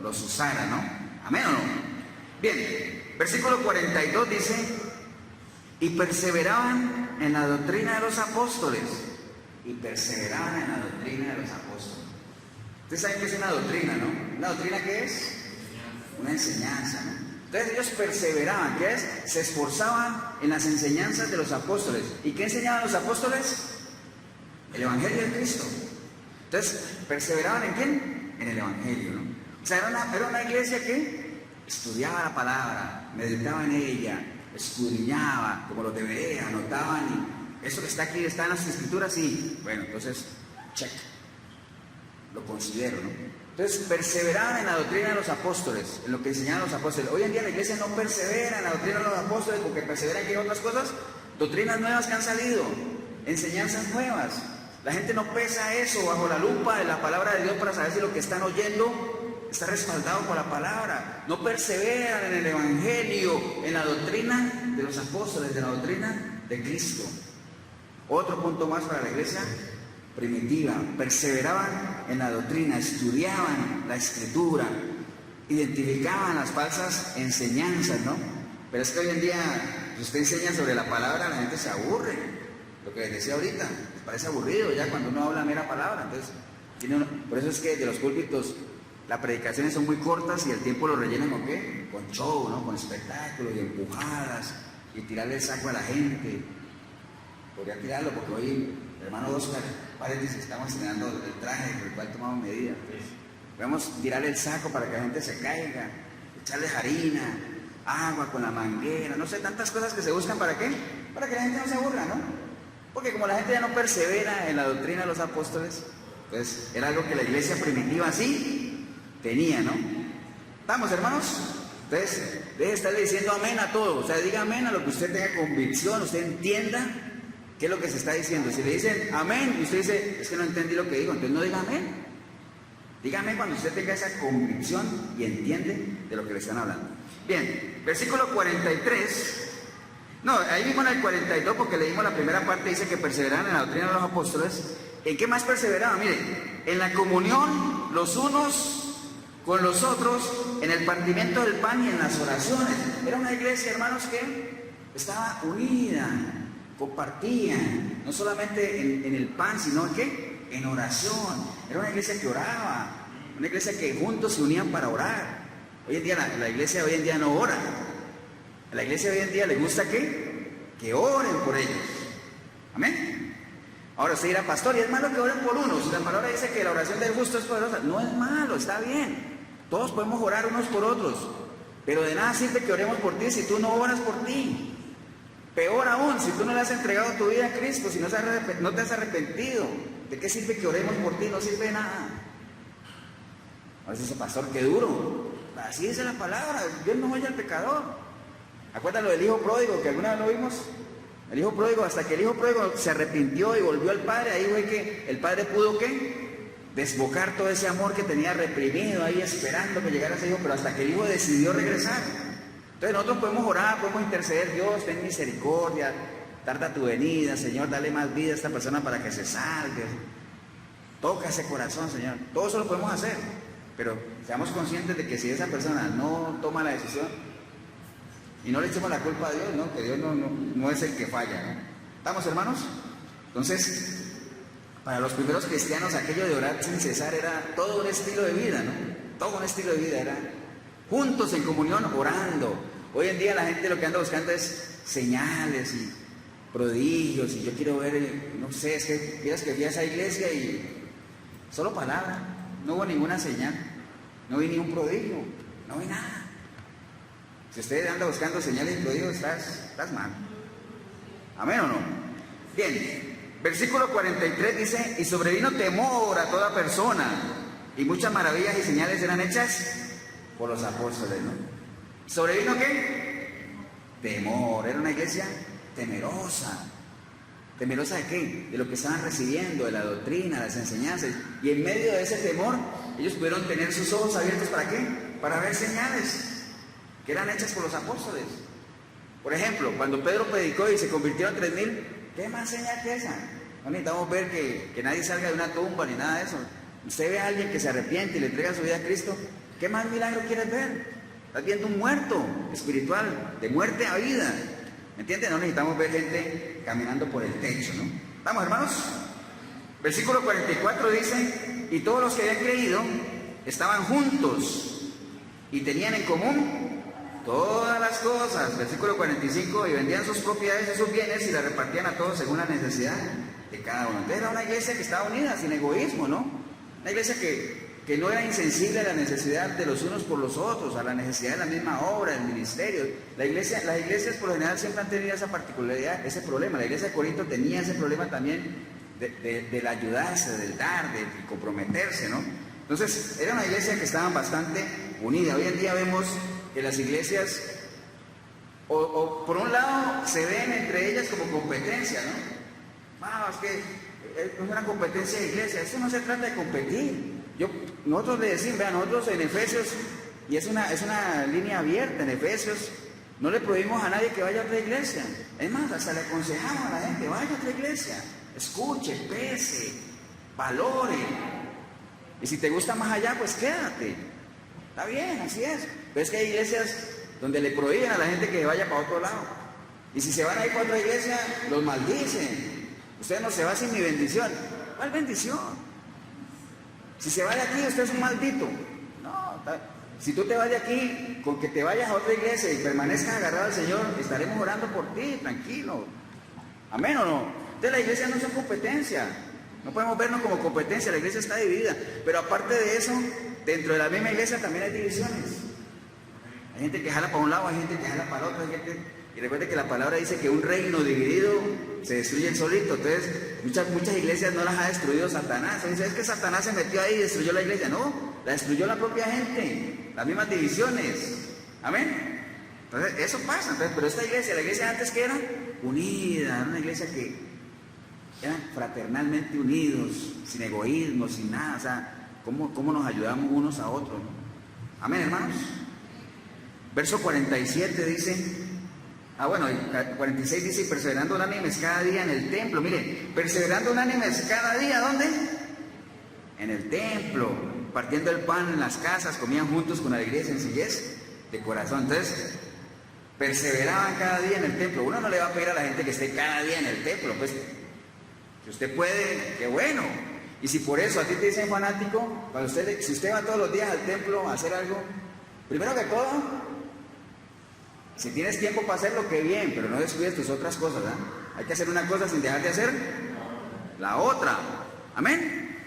los usara, ¿no? ¿Amén o no? Bien, versículo 42 dice, y perseveraban en la doctrina de los apóstoles. Y perseveraban en la doctrina de los apóstoles. Ustedes saben qué es una doctrina, ¿no? ¿Una doctrina qué es? Una enseñanza, ¿no? Entonces ellos perseveraban, ¿qué es? Se esforzaban en las enseñanzas de los apóstoles. ¿Y qué enseñaban los apóstoles? El Evangelio de Cristo. Entonces, ¿perseveraban en quién? En el Evangelio, ¿no? O sea, era una iglesia que estudiaba la palabra, meditaba en ella, escudriñaba como lo debería, anotaban y eso que está aquí está en las escrituras, sí. Bueno, entonces, check. Lo considero, ¿no? Entonces, perseveraban en la doctrina de los apóstoles, en lo que enseñaban los apóstoles. Hoy en día la iglesia no persevera en la doctrina de los apóstoles porque persevera en otras cosas, doctrinas nuevas que han salido, enseñanzas nuevas. La gente no pesa eso bajo la lupa de la palabra de Dios para saber si lo que están oyendo está respaldado por la palabra. No perseveran en el Evangelio, en la doctrina de los apóstoles, de la doctrina de Cristo. Otro punto más para la iglesia primitiva, perseveraban en la doctrina, estudiaban la escritura, identificaban las falsas enseñanzas, ¿no? Pero es que hoy en día, si usted enseña sobre la palabra, la gente se aburre. Lo que les decía ahorita, les parece aburrido ya cuando uno habla mera palabra. Entonces, por eso es que de los púlpitos las predicaciones son muy cortas y el tiempo lo rellenan ¿con qué? Con show, ¿no? Con espectáculos y empujadas y tirarle el saco a la gente. Podría tirarlo porque hoy, hermano Oscar, paréntesis, estamos estrenando el traje por el cual tomamos medidas. Podemos tirarle el saco para que la gente se caiga, echarle harina, agua con la manguera, no sé, tantas cosas que se buscan ¿para qué? Para que la gente no se aburra, ¿no? Porque como la gente ya no persevera en la doctrina de los apóstoles, pues era algo que la iglesia primitiva sí tenía, ¿no? ¿Estamos, hermanos? Entonces, deje de estarle diciendo amén a todo, o sea, diga amén a lo que usted tenga convicción, usted entienda qué es lo que se está diciendo. Si le dicen amén y usted dice, es que no entendí lo que digo, entonces no diga amén. Dígame cuando usted tenga esa convicción y entiende de lo que le están hablando. Bien, versículo 43. No, ahí mismo en el 42, porque leímos la primera parte, dice que perseveraban en la doctrina de los apóstoles. ¿En qué más perseveraban? Miren, en la comunión los unos con los otros, en el partimiento del pan y en las oraciones. Era una iglesia, hermanos, que estaba unida, compartía, no solamente en el pan, sino que en oración. Era una iglesia que oraba, una iglesia que juntos se unían para orar. Hoy en día la iglesia hoy en día no ora. A la iglesia hoy en día le gusta que oren por ellos. Amén. Ahora usted dirá, pastor, ¿y es malo que oren por unos? Si la palabra dice que la oración del justo es poderosa. No es malo, está bien. Todos podemos orar unos por otros. Pero de nada sirve que oremos por ti si tú no oras por ti. Peor aún, si tú no le has entregado tu vida a Cristo, si no te has arrepentido, ¿de qué sirve que oremos por ti? No sirve de nada. A veces dice, pastor, qué duro. Así dice la palabra, Dios no oye al pecador. Acuérdalo del hijo pródigo, que alguna vez lo vimos. El hijo pródigo, hasta que el hijo pródigo se arrepintió y volvió al padre, ahí fue que el padre pudo, ¿qué? Desbocar todo ese amor que tenía reprimido ahí esperando que llegara ese hijo, pero hasta que el hijo decidió regresar. Entonces nosotros podemos orar, podemos interceder, Dios, ten misericordia, tarda tu venida, Señor, dale más vida a esta persona para que se salve. Toca ese corazón, Señor. Todo eso lo podemos hacer, pero seamos conscientes de que si esa persona no toma la decisión, y no le echemos la culpa a Dios, ¿no? Que Dios no es el que falla, ¿no? ¿Estamos, hermanos? Entonces, para los primeros cristianos, aquello de orar sin cesar era todo un estilo de vida, ¿no? Todo un estilo de vida, era juntos en comunión orando. Hoy en día la gente lo que anda buscando es señales y prodigios, y yo quiero ver, no sé, es que quieras que fui a esa iglesia y solo palabra, no hubo ninguna señal, no vi ni un prodigio, no vi nada. Si usted anda buscando señales y prodigios, estás mal. ¿Amén o no? Bien, versículo 43 dice, y sobrevino temor a toda persona, y muchas maravillas y señales eran hechas por los apóstoles, ¿no? ¿Sobrevino qué? Temor. Era una iglesia temerosa. ¿Temerosa de qué? De lo que estaban recibiendo, de la doctrina, las enseñanzas. Y en medio de ese temor, ellos pudieron tener sus ojos abiertos ¿para qué? Para ver señales que eran hechas por los apóstoles. Por ejemplo, cuando Pedro predicó y se convirtieron 3,000, ¿qué más señal que esa? No necesitamos ver que nadie salga de una tumba ni nada de eso. Usted ve a alguien que se arrepiente y le entrega su vida a Cristo, ¿qué más milagro quieres ver? Estás viendo un muerto espiritual, de muerte a vida. ¿Me entiendes? No necesitamos ver gente caminando por el techo, ¿no? ¿Estamos, hermanos? Versículo 44 dice, y todos los que habían creído estaban juntos y tenían en común todas las cosas. Versículo 45, y vendían sus propiedades y sus bienes y las repartían a todos según la necesidad de cada uno. Entonces era una iglesia que estaba unida, sin egoísmo, ¿no? Una iglesia que no era insensible a la necesidad de los unos por los otros, a la necesidad de la misma obra, del ministerio. Las iglesias por lo general siempre han tenido esa particularidad, ese problema. La iglesia de Corinto tenía ese problema también del ayudarse, del dar, de comprometerse, ¿no? Entonces era una iglesia que estaba bastante unida. Hoy en día vemos que las iglesias, o por un lado se ven entre ellas como competencia, ¿no? Es que es una competencia de iglesia. Esto no se trata de competir. Nosotros le decimos, vean, nosotros en Efesios, y es una línea abierta en Efesios, no le prohibimos a nadie que vaya a otra iglesia. Es más, hasta le aconsejamos a la gente, vaya a otra iglesia, escuche, pese, valore. Y si te gusta más allá, pues quédate. Está bien, así es. Pero es que hay iglesias donde le prohíben a la gente que vaya para otro lado. Y si se van a ir para otra iglesia, los maldicen. Usted no se va sin mi bendición. ¿Cuál bendición? Si se va de aquí, usted es un maldito. No, si tú te vas de aquí, con que te vayas a otra iglesia y permanezcas agarrado al Señor, estaremos orando por ti, tranquilo. ¿Amén o no? Entonces la iglesia no es una competencia. No podemos vernos como competencia, la iglesia está dividida. Pero aparte de eso, dentro de la misma iglesia también hay divisiones. Hay gente que jala para un lado, hay gente que jala para el otro, hay gente... Y recuerde que la palabra dice que un reino dividido se destruye el solito. Entonces, muchas iglesias no las ha destruido Satanás. Dice, es que Satanás se metió ahí y destruyó la iglesia. No, la destruyó la propia gente, las mismas divisiones. Amén. Entonces, eso pasa. Entonces, pero esta iglesia, la iglesia antes que era unida, era una iglesia que eran fraternalmente unidos, sin egoísmo, sin nada. O sea, ¿cómo nos ayudamos unos a otros? Amén, hermanos. Verso 47 dice... bueno, el 46 dice, perseverando unánimes cada día en el templo. Mire, perseverando unánimes cada día, ¿dónde? En el templo, partiendo el pan en las casas, comían juntos con alegría y sencillez de corazón. Entonces, perseveraban cada día en el templo. Uno no le va a pedir a la gente que esté cada día en el templo, pues, si usted puede, qué bueno. Y si por eso a ti te dicen fanático, para usted, si usted va todos los días al templo a hacer algo, primero que todo, si tienes tiempo para hacerlo, qué bien, pero no descuides tus otras cosas, ¿eh? Hay que hacer una cosa sin dejar de hacer la otra. Amén.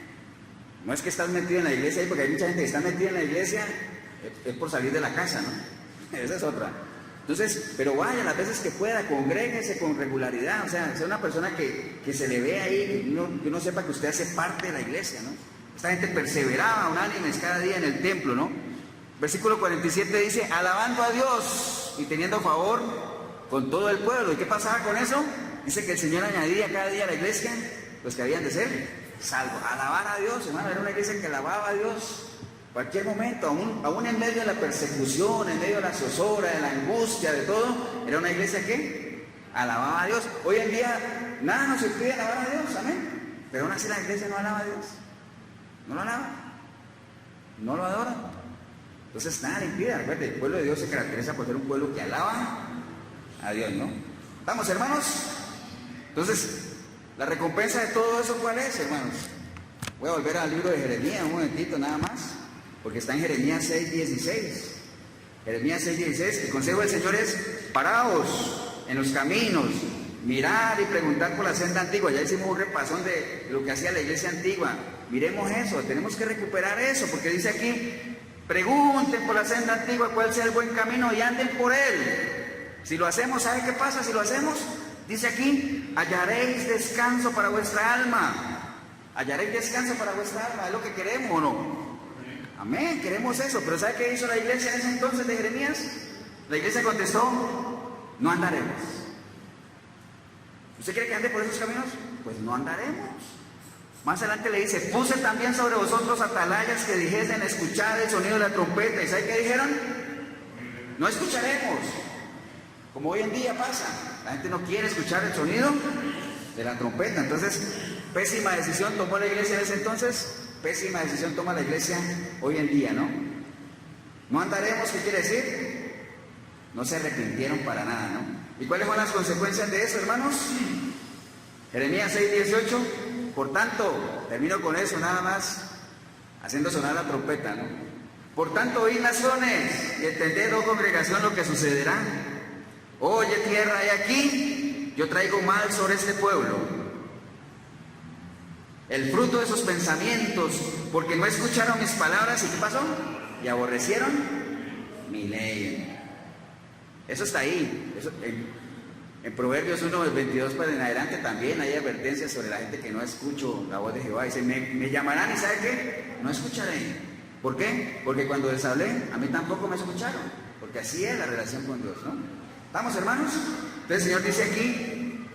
No es que estás metido en la iglesia ahí, porque hay mucha gente que está metida en la iglesia, es por salir de la casa, ¿no? Esa es otra. Entonces, pero vaya las veces que pueda, congréguese con regularidad, o sea, sea una persona que se le ve ahí, que uno sepa que usted hace parte de la iglesia, ¿no? Esta gente perseveraba unánimes cada día en el templo, ¿no? Versículo 47 dice, alabando a Dios y teniendo favor con todo el pueblo. ¿Y qué pasaba con eso? Dice que el Señor añadía cada día a la iglesia los que habían de ser salvos. Alabar a Dios, hermano, era una iglesia que alababa a Dios cualquier momento, aún en medio de la persecución, en medio de la zozobra, de la angustia, de todo, era una iglesia que alababa a Dios. Hoy en día nada nos impide alabar a Dios, amén. Pero aún así la iglesia no alaba a Dios, no lo alaba, no lo adora. Entonces nada le impide. Recuerde, el pueblo de Dios se caracteriza por ser un pueblo que alaba a Dios, ¿no? ¿Estamos, hermanos? Entonces, la recompensa de todo eso, ¿cuál es, hermanos? Voy a volver al libro de Jeremías un momentito nada más, porque está en Jeremías 6:16. Jeremías 6:16, el consejo del Señor es, paraos en los caminos, mirar y preguntar por la senda antigua. Ya hicimos un repasón de lo que hacía la iglesia antigua. Miremos eso, tenemos que recuperar eso, porque dice aquí, pregunten por la senda antigua cuál sea el buen camino y anden por él. Si lo hacemos, ¿sabe qué pasa? Si lo hacemos, dice aquí, hallaréis descanso para vuestra alma. Hallaréis descanso para vuestra alma, ¿es lo que queremos o no? Amén, queremos eso. Pero ¿sabe qué hizo la iglesia en ese entonces de Jeremías? La iglesia contestó, no andaremos. ¿Usted quiere que ande por esos caminos? Pues no andaremos. Más adelante le dice, puse también sobre vosotros atalayas que dijesen, escuchad el sonido de la trompeta. ¿Y sabe qué dijeron? No escucharemos. Como hoy en día pasa, la gente no quiere escuchar el sonido de la trompeta. Entonces, pésima decisión tomó la iglesia en ese entonces, pésima decisión toma la iglesia hoy en día, ¿no? No andaremos, ¿qué quiere decir? No se arrepintieron para nada, ¿no? ¿Y cuáles son las consecuencias de eso, hermanos? Jeremías 6:18. Por tanto, termino con eso nada más, haciendo sonar la trompeta, ¿no? Por tanto, oíd naciones y entended, oh congregación, lo que sucederá. Oye tierra, he aquí, yo traigo mal sobre este pueblo, el fruto de sus pensamientos, porque no escucharon mis palabras. ¿Y qué pasó? Y aborrecieron mi ley. Eso está ahí. Eso, en Proverbios 1:22 para en adelante también hay advertencias sobre la gente que no escucho la voz de Jehová. Dice, me llamarán y ¿sabe qué? No escucharé. ¿Por qué? Porque cuando les hablé, a mí tampoco me escucharon. Porque así es la relación con Dios, ¿no? ¿Estamos, hermanos? Entonces el Señor dice aquí,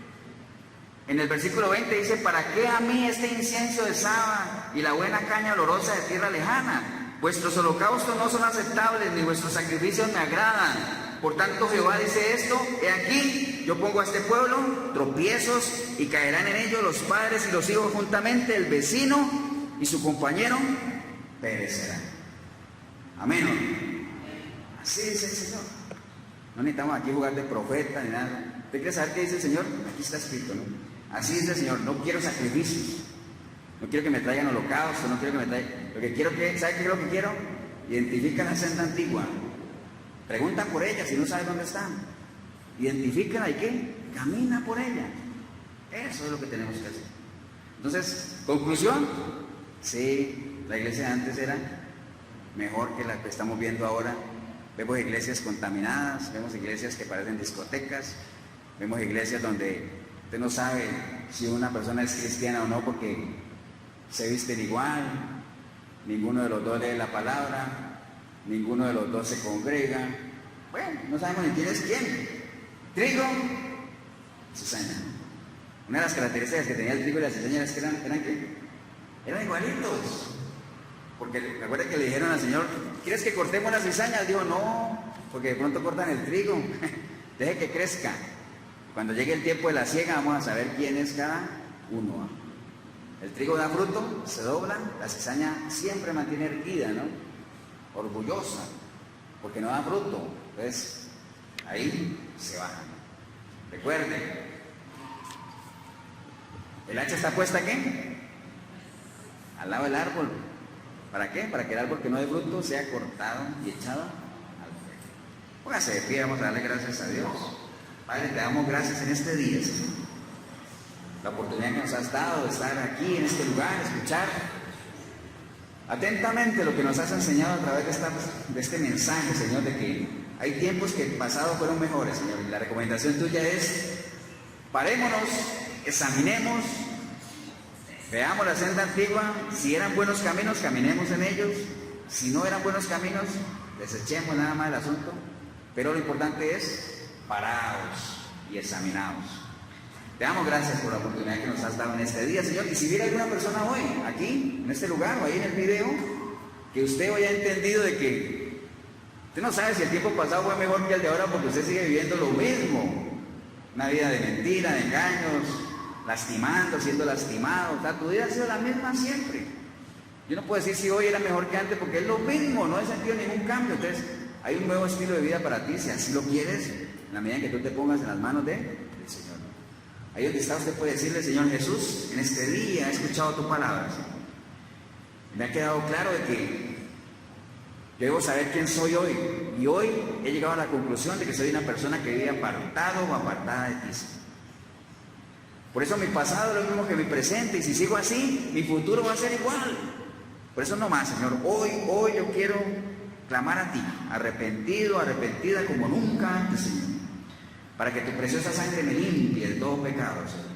en el versículo 20, dice, ¿para qué a mí este incienso de Saba y la buena caña olorosa de tierra lejana? Vuestros holocaustos no son aceptables, ni vuestros sacrificios me agradan. Por tanto, Jehová dice esto, he aquí, yo pongo a este pueblo tropiezos y caerán en ellos los padres y los hijos juntamente, el vecino y su compañero perecerán. Amén. Así dice el Señor. No necesitamos aquí jugar de profeta ni nada. ¿Usted quiere saber qué dice el Señor? Aquí está escrito, ¿no? Así dice el Señor, no quiero sacrificios, no quiero que me traigan holocaustos, no quiero que me traigan... Lo que quiero que, ¿sabe qué es lo que quiero? Identifica la senda antigua, pregunta por ella si no sabes dónde está, identifícala y ¿qué? Camina por ella. Eso es lo que tenemos que hacer. Entonces, conclusión, sí, la iglesia de antes era mejor que la que estamos viendo ahora. Vemos iglesias contaminadas, vemos iglesias que parecen discotecas, vemos iglesias donde usted no sabe si una persona es cristiana o no porque se visten igual, ninguno de los dos lee la palabra, ninguno de los dos se congrega. Bueno, no sabemos ni quién es quién. Trigo, cizaña. Una de las características que tenía el trigo y la cizaña es que eran ¿qué? Eran igualitos. Porque me acuerdo que le dijeron al Señor, ¿quieres que cortemos la cizaña? Él dijo, no, porque de pronto cortan el trigo, deje que crezca. Cuando llegue el tiempo de la siega vamos a saber quién es cada uno. El trigo da fruto, se dobla, la cizaña siempre mantiene erguida, ¿no? Orgullosa, porque no da fruto. Entonces, ahí se baja. Recuerden, el hacha está puesta ¿qué? Al lado del árbol. ¿Para qué? Para que el árbol que no dé fruto sea cortado y echado al fuego. Póngase de pie, vamos a darle gracias a Dios. Padre, te damos gracias en este día, Señor. La oportunidad que nos has dado de estar aquí en este lugar, escuchar atentamente lo que nos has enseñado a través de este mensaje, Señor, de que hay tiempos que en el pasado fueron mejores, Señor. Y la recomendación tuya es, parémonos, examinemos, veamos la senda antigua, si eran buenos caminos, caminemos en ellos, si no eran buenos caminos, desechemos nada más el asunto, pero lo importante es, paraos y examinaos. Te damos gracias por la oportunidad que nos has dado en este día, Señor, y si hubiera alguna persona hoy, aquí, en este lugar, o ahí en el video, que usted hoy ha entendido de que usted no sabe si el tiempo pasado fue mejor que el de ahora porque usted sigue viviendo lo mismo, una vida de mentira, de engaños, lastimando, siendo lastimado, o sea, tu vida ha sido la misma siempre. Yo no puedo decir si hoy era mejor que antes porque es lo mismo, no he sentido ningún cambio. Entonces, hay un nuevo estilo de vida para ti, si así lo quieres, en la medida en que tú te pongas en las manos del Señor. Ahí donde está usted puede decirle, Señor Jesús, en este día he escuchado tu palabra, Señor. Me ha quedado claro de que yo debo saber quién soy hoy, y hoy he llegado a la conclusión de que soy una persona que vive apartado o apartada de ti, Señor. Por eso mi pasado es lo mismo que mi presente, y si sigo así, mi futuro va a ser igual. Por eso no más, Señor, hoy yo quiero clamar a ti, arrepentido, arrepentida como nunca antes, Señor, para que tu preciosa sangre me limpie de todo pecado, Señor.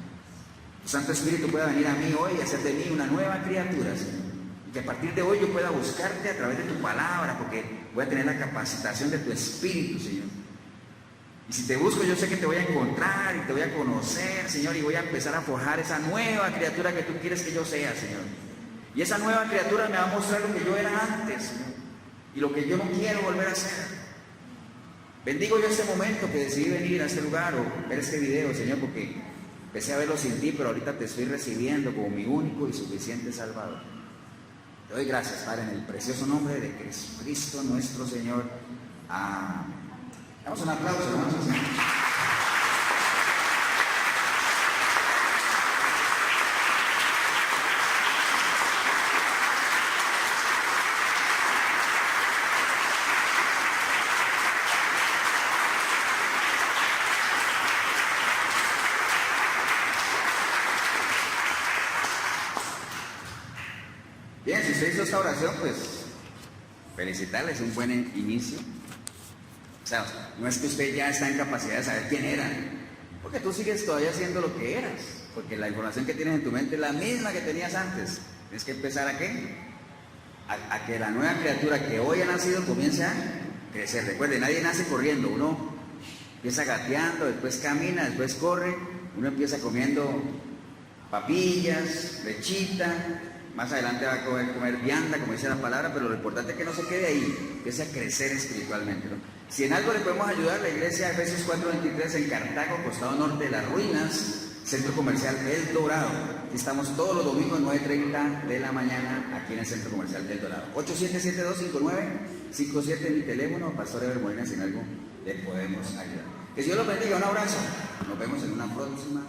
Tu Santo Espíritu pueda venir a mí hoy y hacer de mí una nueva criatura, Señor. Y que a partir de hoy yo pueda buscarte a través de tu palabra, porque voy a tener la capacitación de tu Espíritu, Señor. Y si te busco, yo sé que te voy a encontrar y te voy a conocer, Señor, y voy a empezar a forjar esa nueva criatura que tú quieres que yo sea, Señor. Y esa nueva criatura me va a mostrar lo que yo era antes, Señor, y lo que yo no quiero volver a hacer. Bendigo yo este momento que decidí venir a este lugar o ver este video, Señor, porque empecé a verlo sin ti, pero ahorita te estoy recibiendo como mi único y suficiente Salvador. Te doy gracias, Padre, en el precioso nombre de Cristo nuestro Señor. Amén. Damos un aplauso, hermanos. Bien, si usted hizo esta oración, pues felicitarles, un buen inicio. O sea, no es que usted ya está en capacidad de saber quién era, porque tú sigues todavía siendo lo que eras, porque la información que tienes en tu mente es la misma que tenías antes. Tienes que empezar ¿a qué? A que la nueva criatura que hoy ha nacido comience a crecer. Recuerde, nadie nace corriendo, uno empieza gateando, después camina, después corre, uno empieza comiendo papillas, lechita, más adelante va a comer vianda, como dice la palabra, pero lo importante es que no se quede ahí, empiece a crecer espiritualmente, ¿no? Si en algo le podemos ayudar, la iglesia de Efesios 4:23 en Cartago, costado norte de las ruinas, Centro Comercial El Dorado. Aquí estamos todos los domingos 9:30 de la mañana, aquí en el Centro Comercial del Dorado. 87725957 en mi teléfono, Pastor Eber Molina, si en algo le podemos ayudar. Que Dios los bendiga, un abrazo. Nos vemos en una próxima.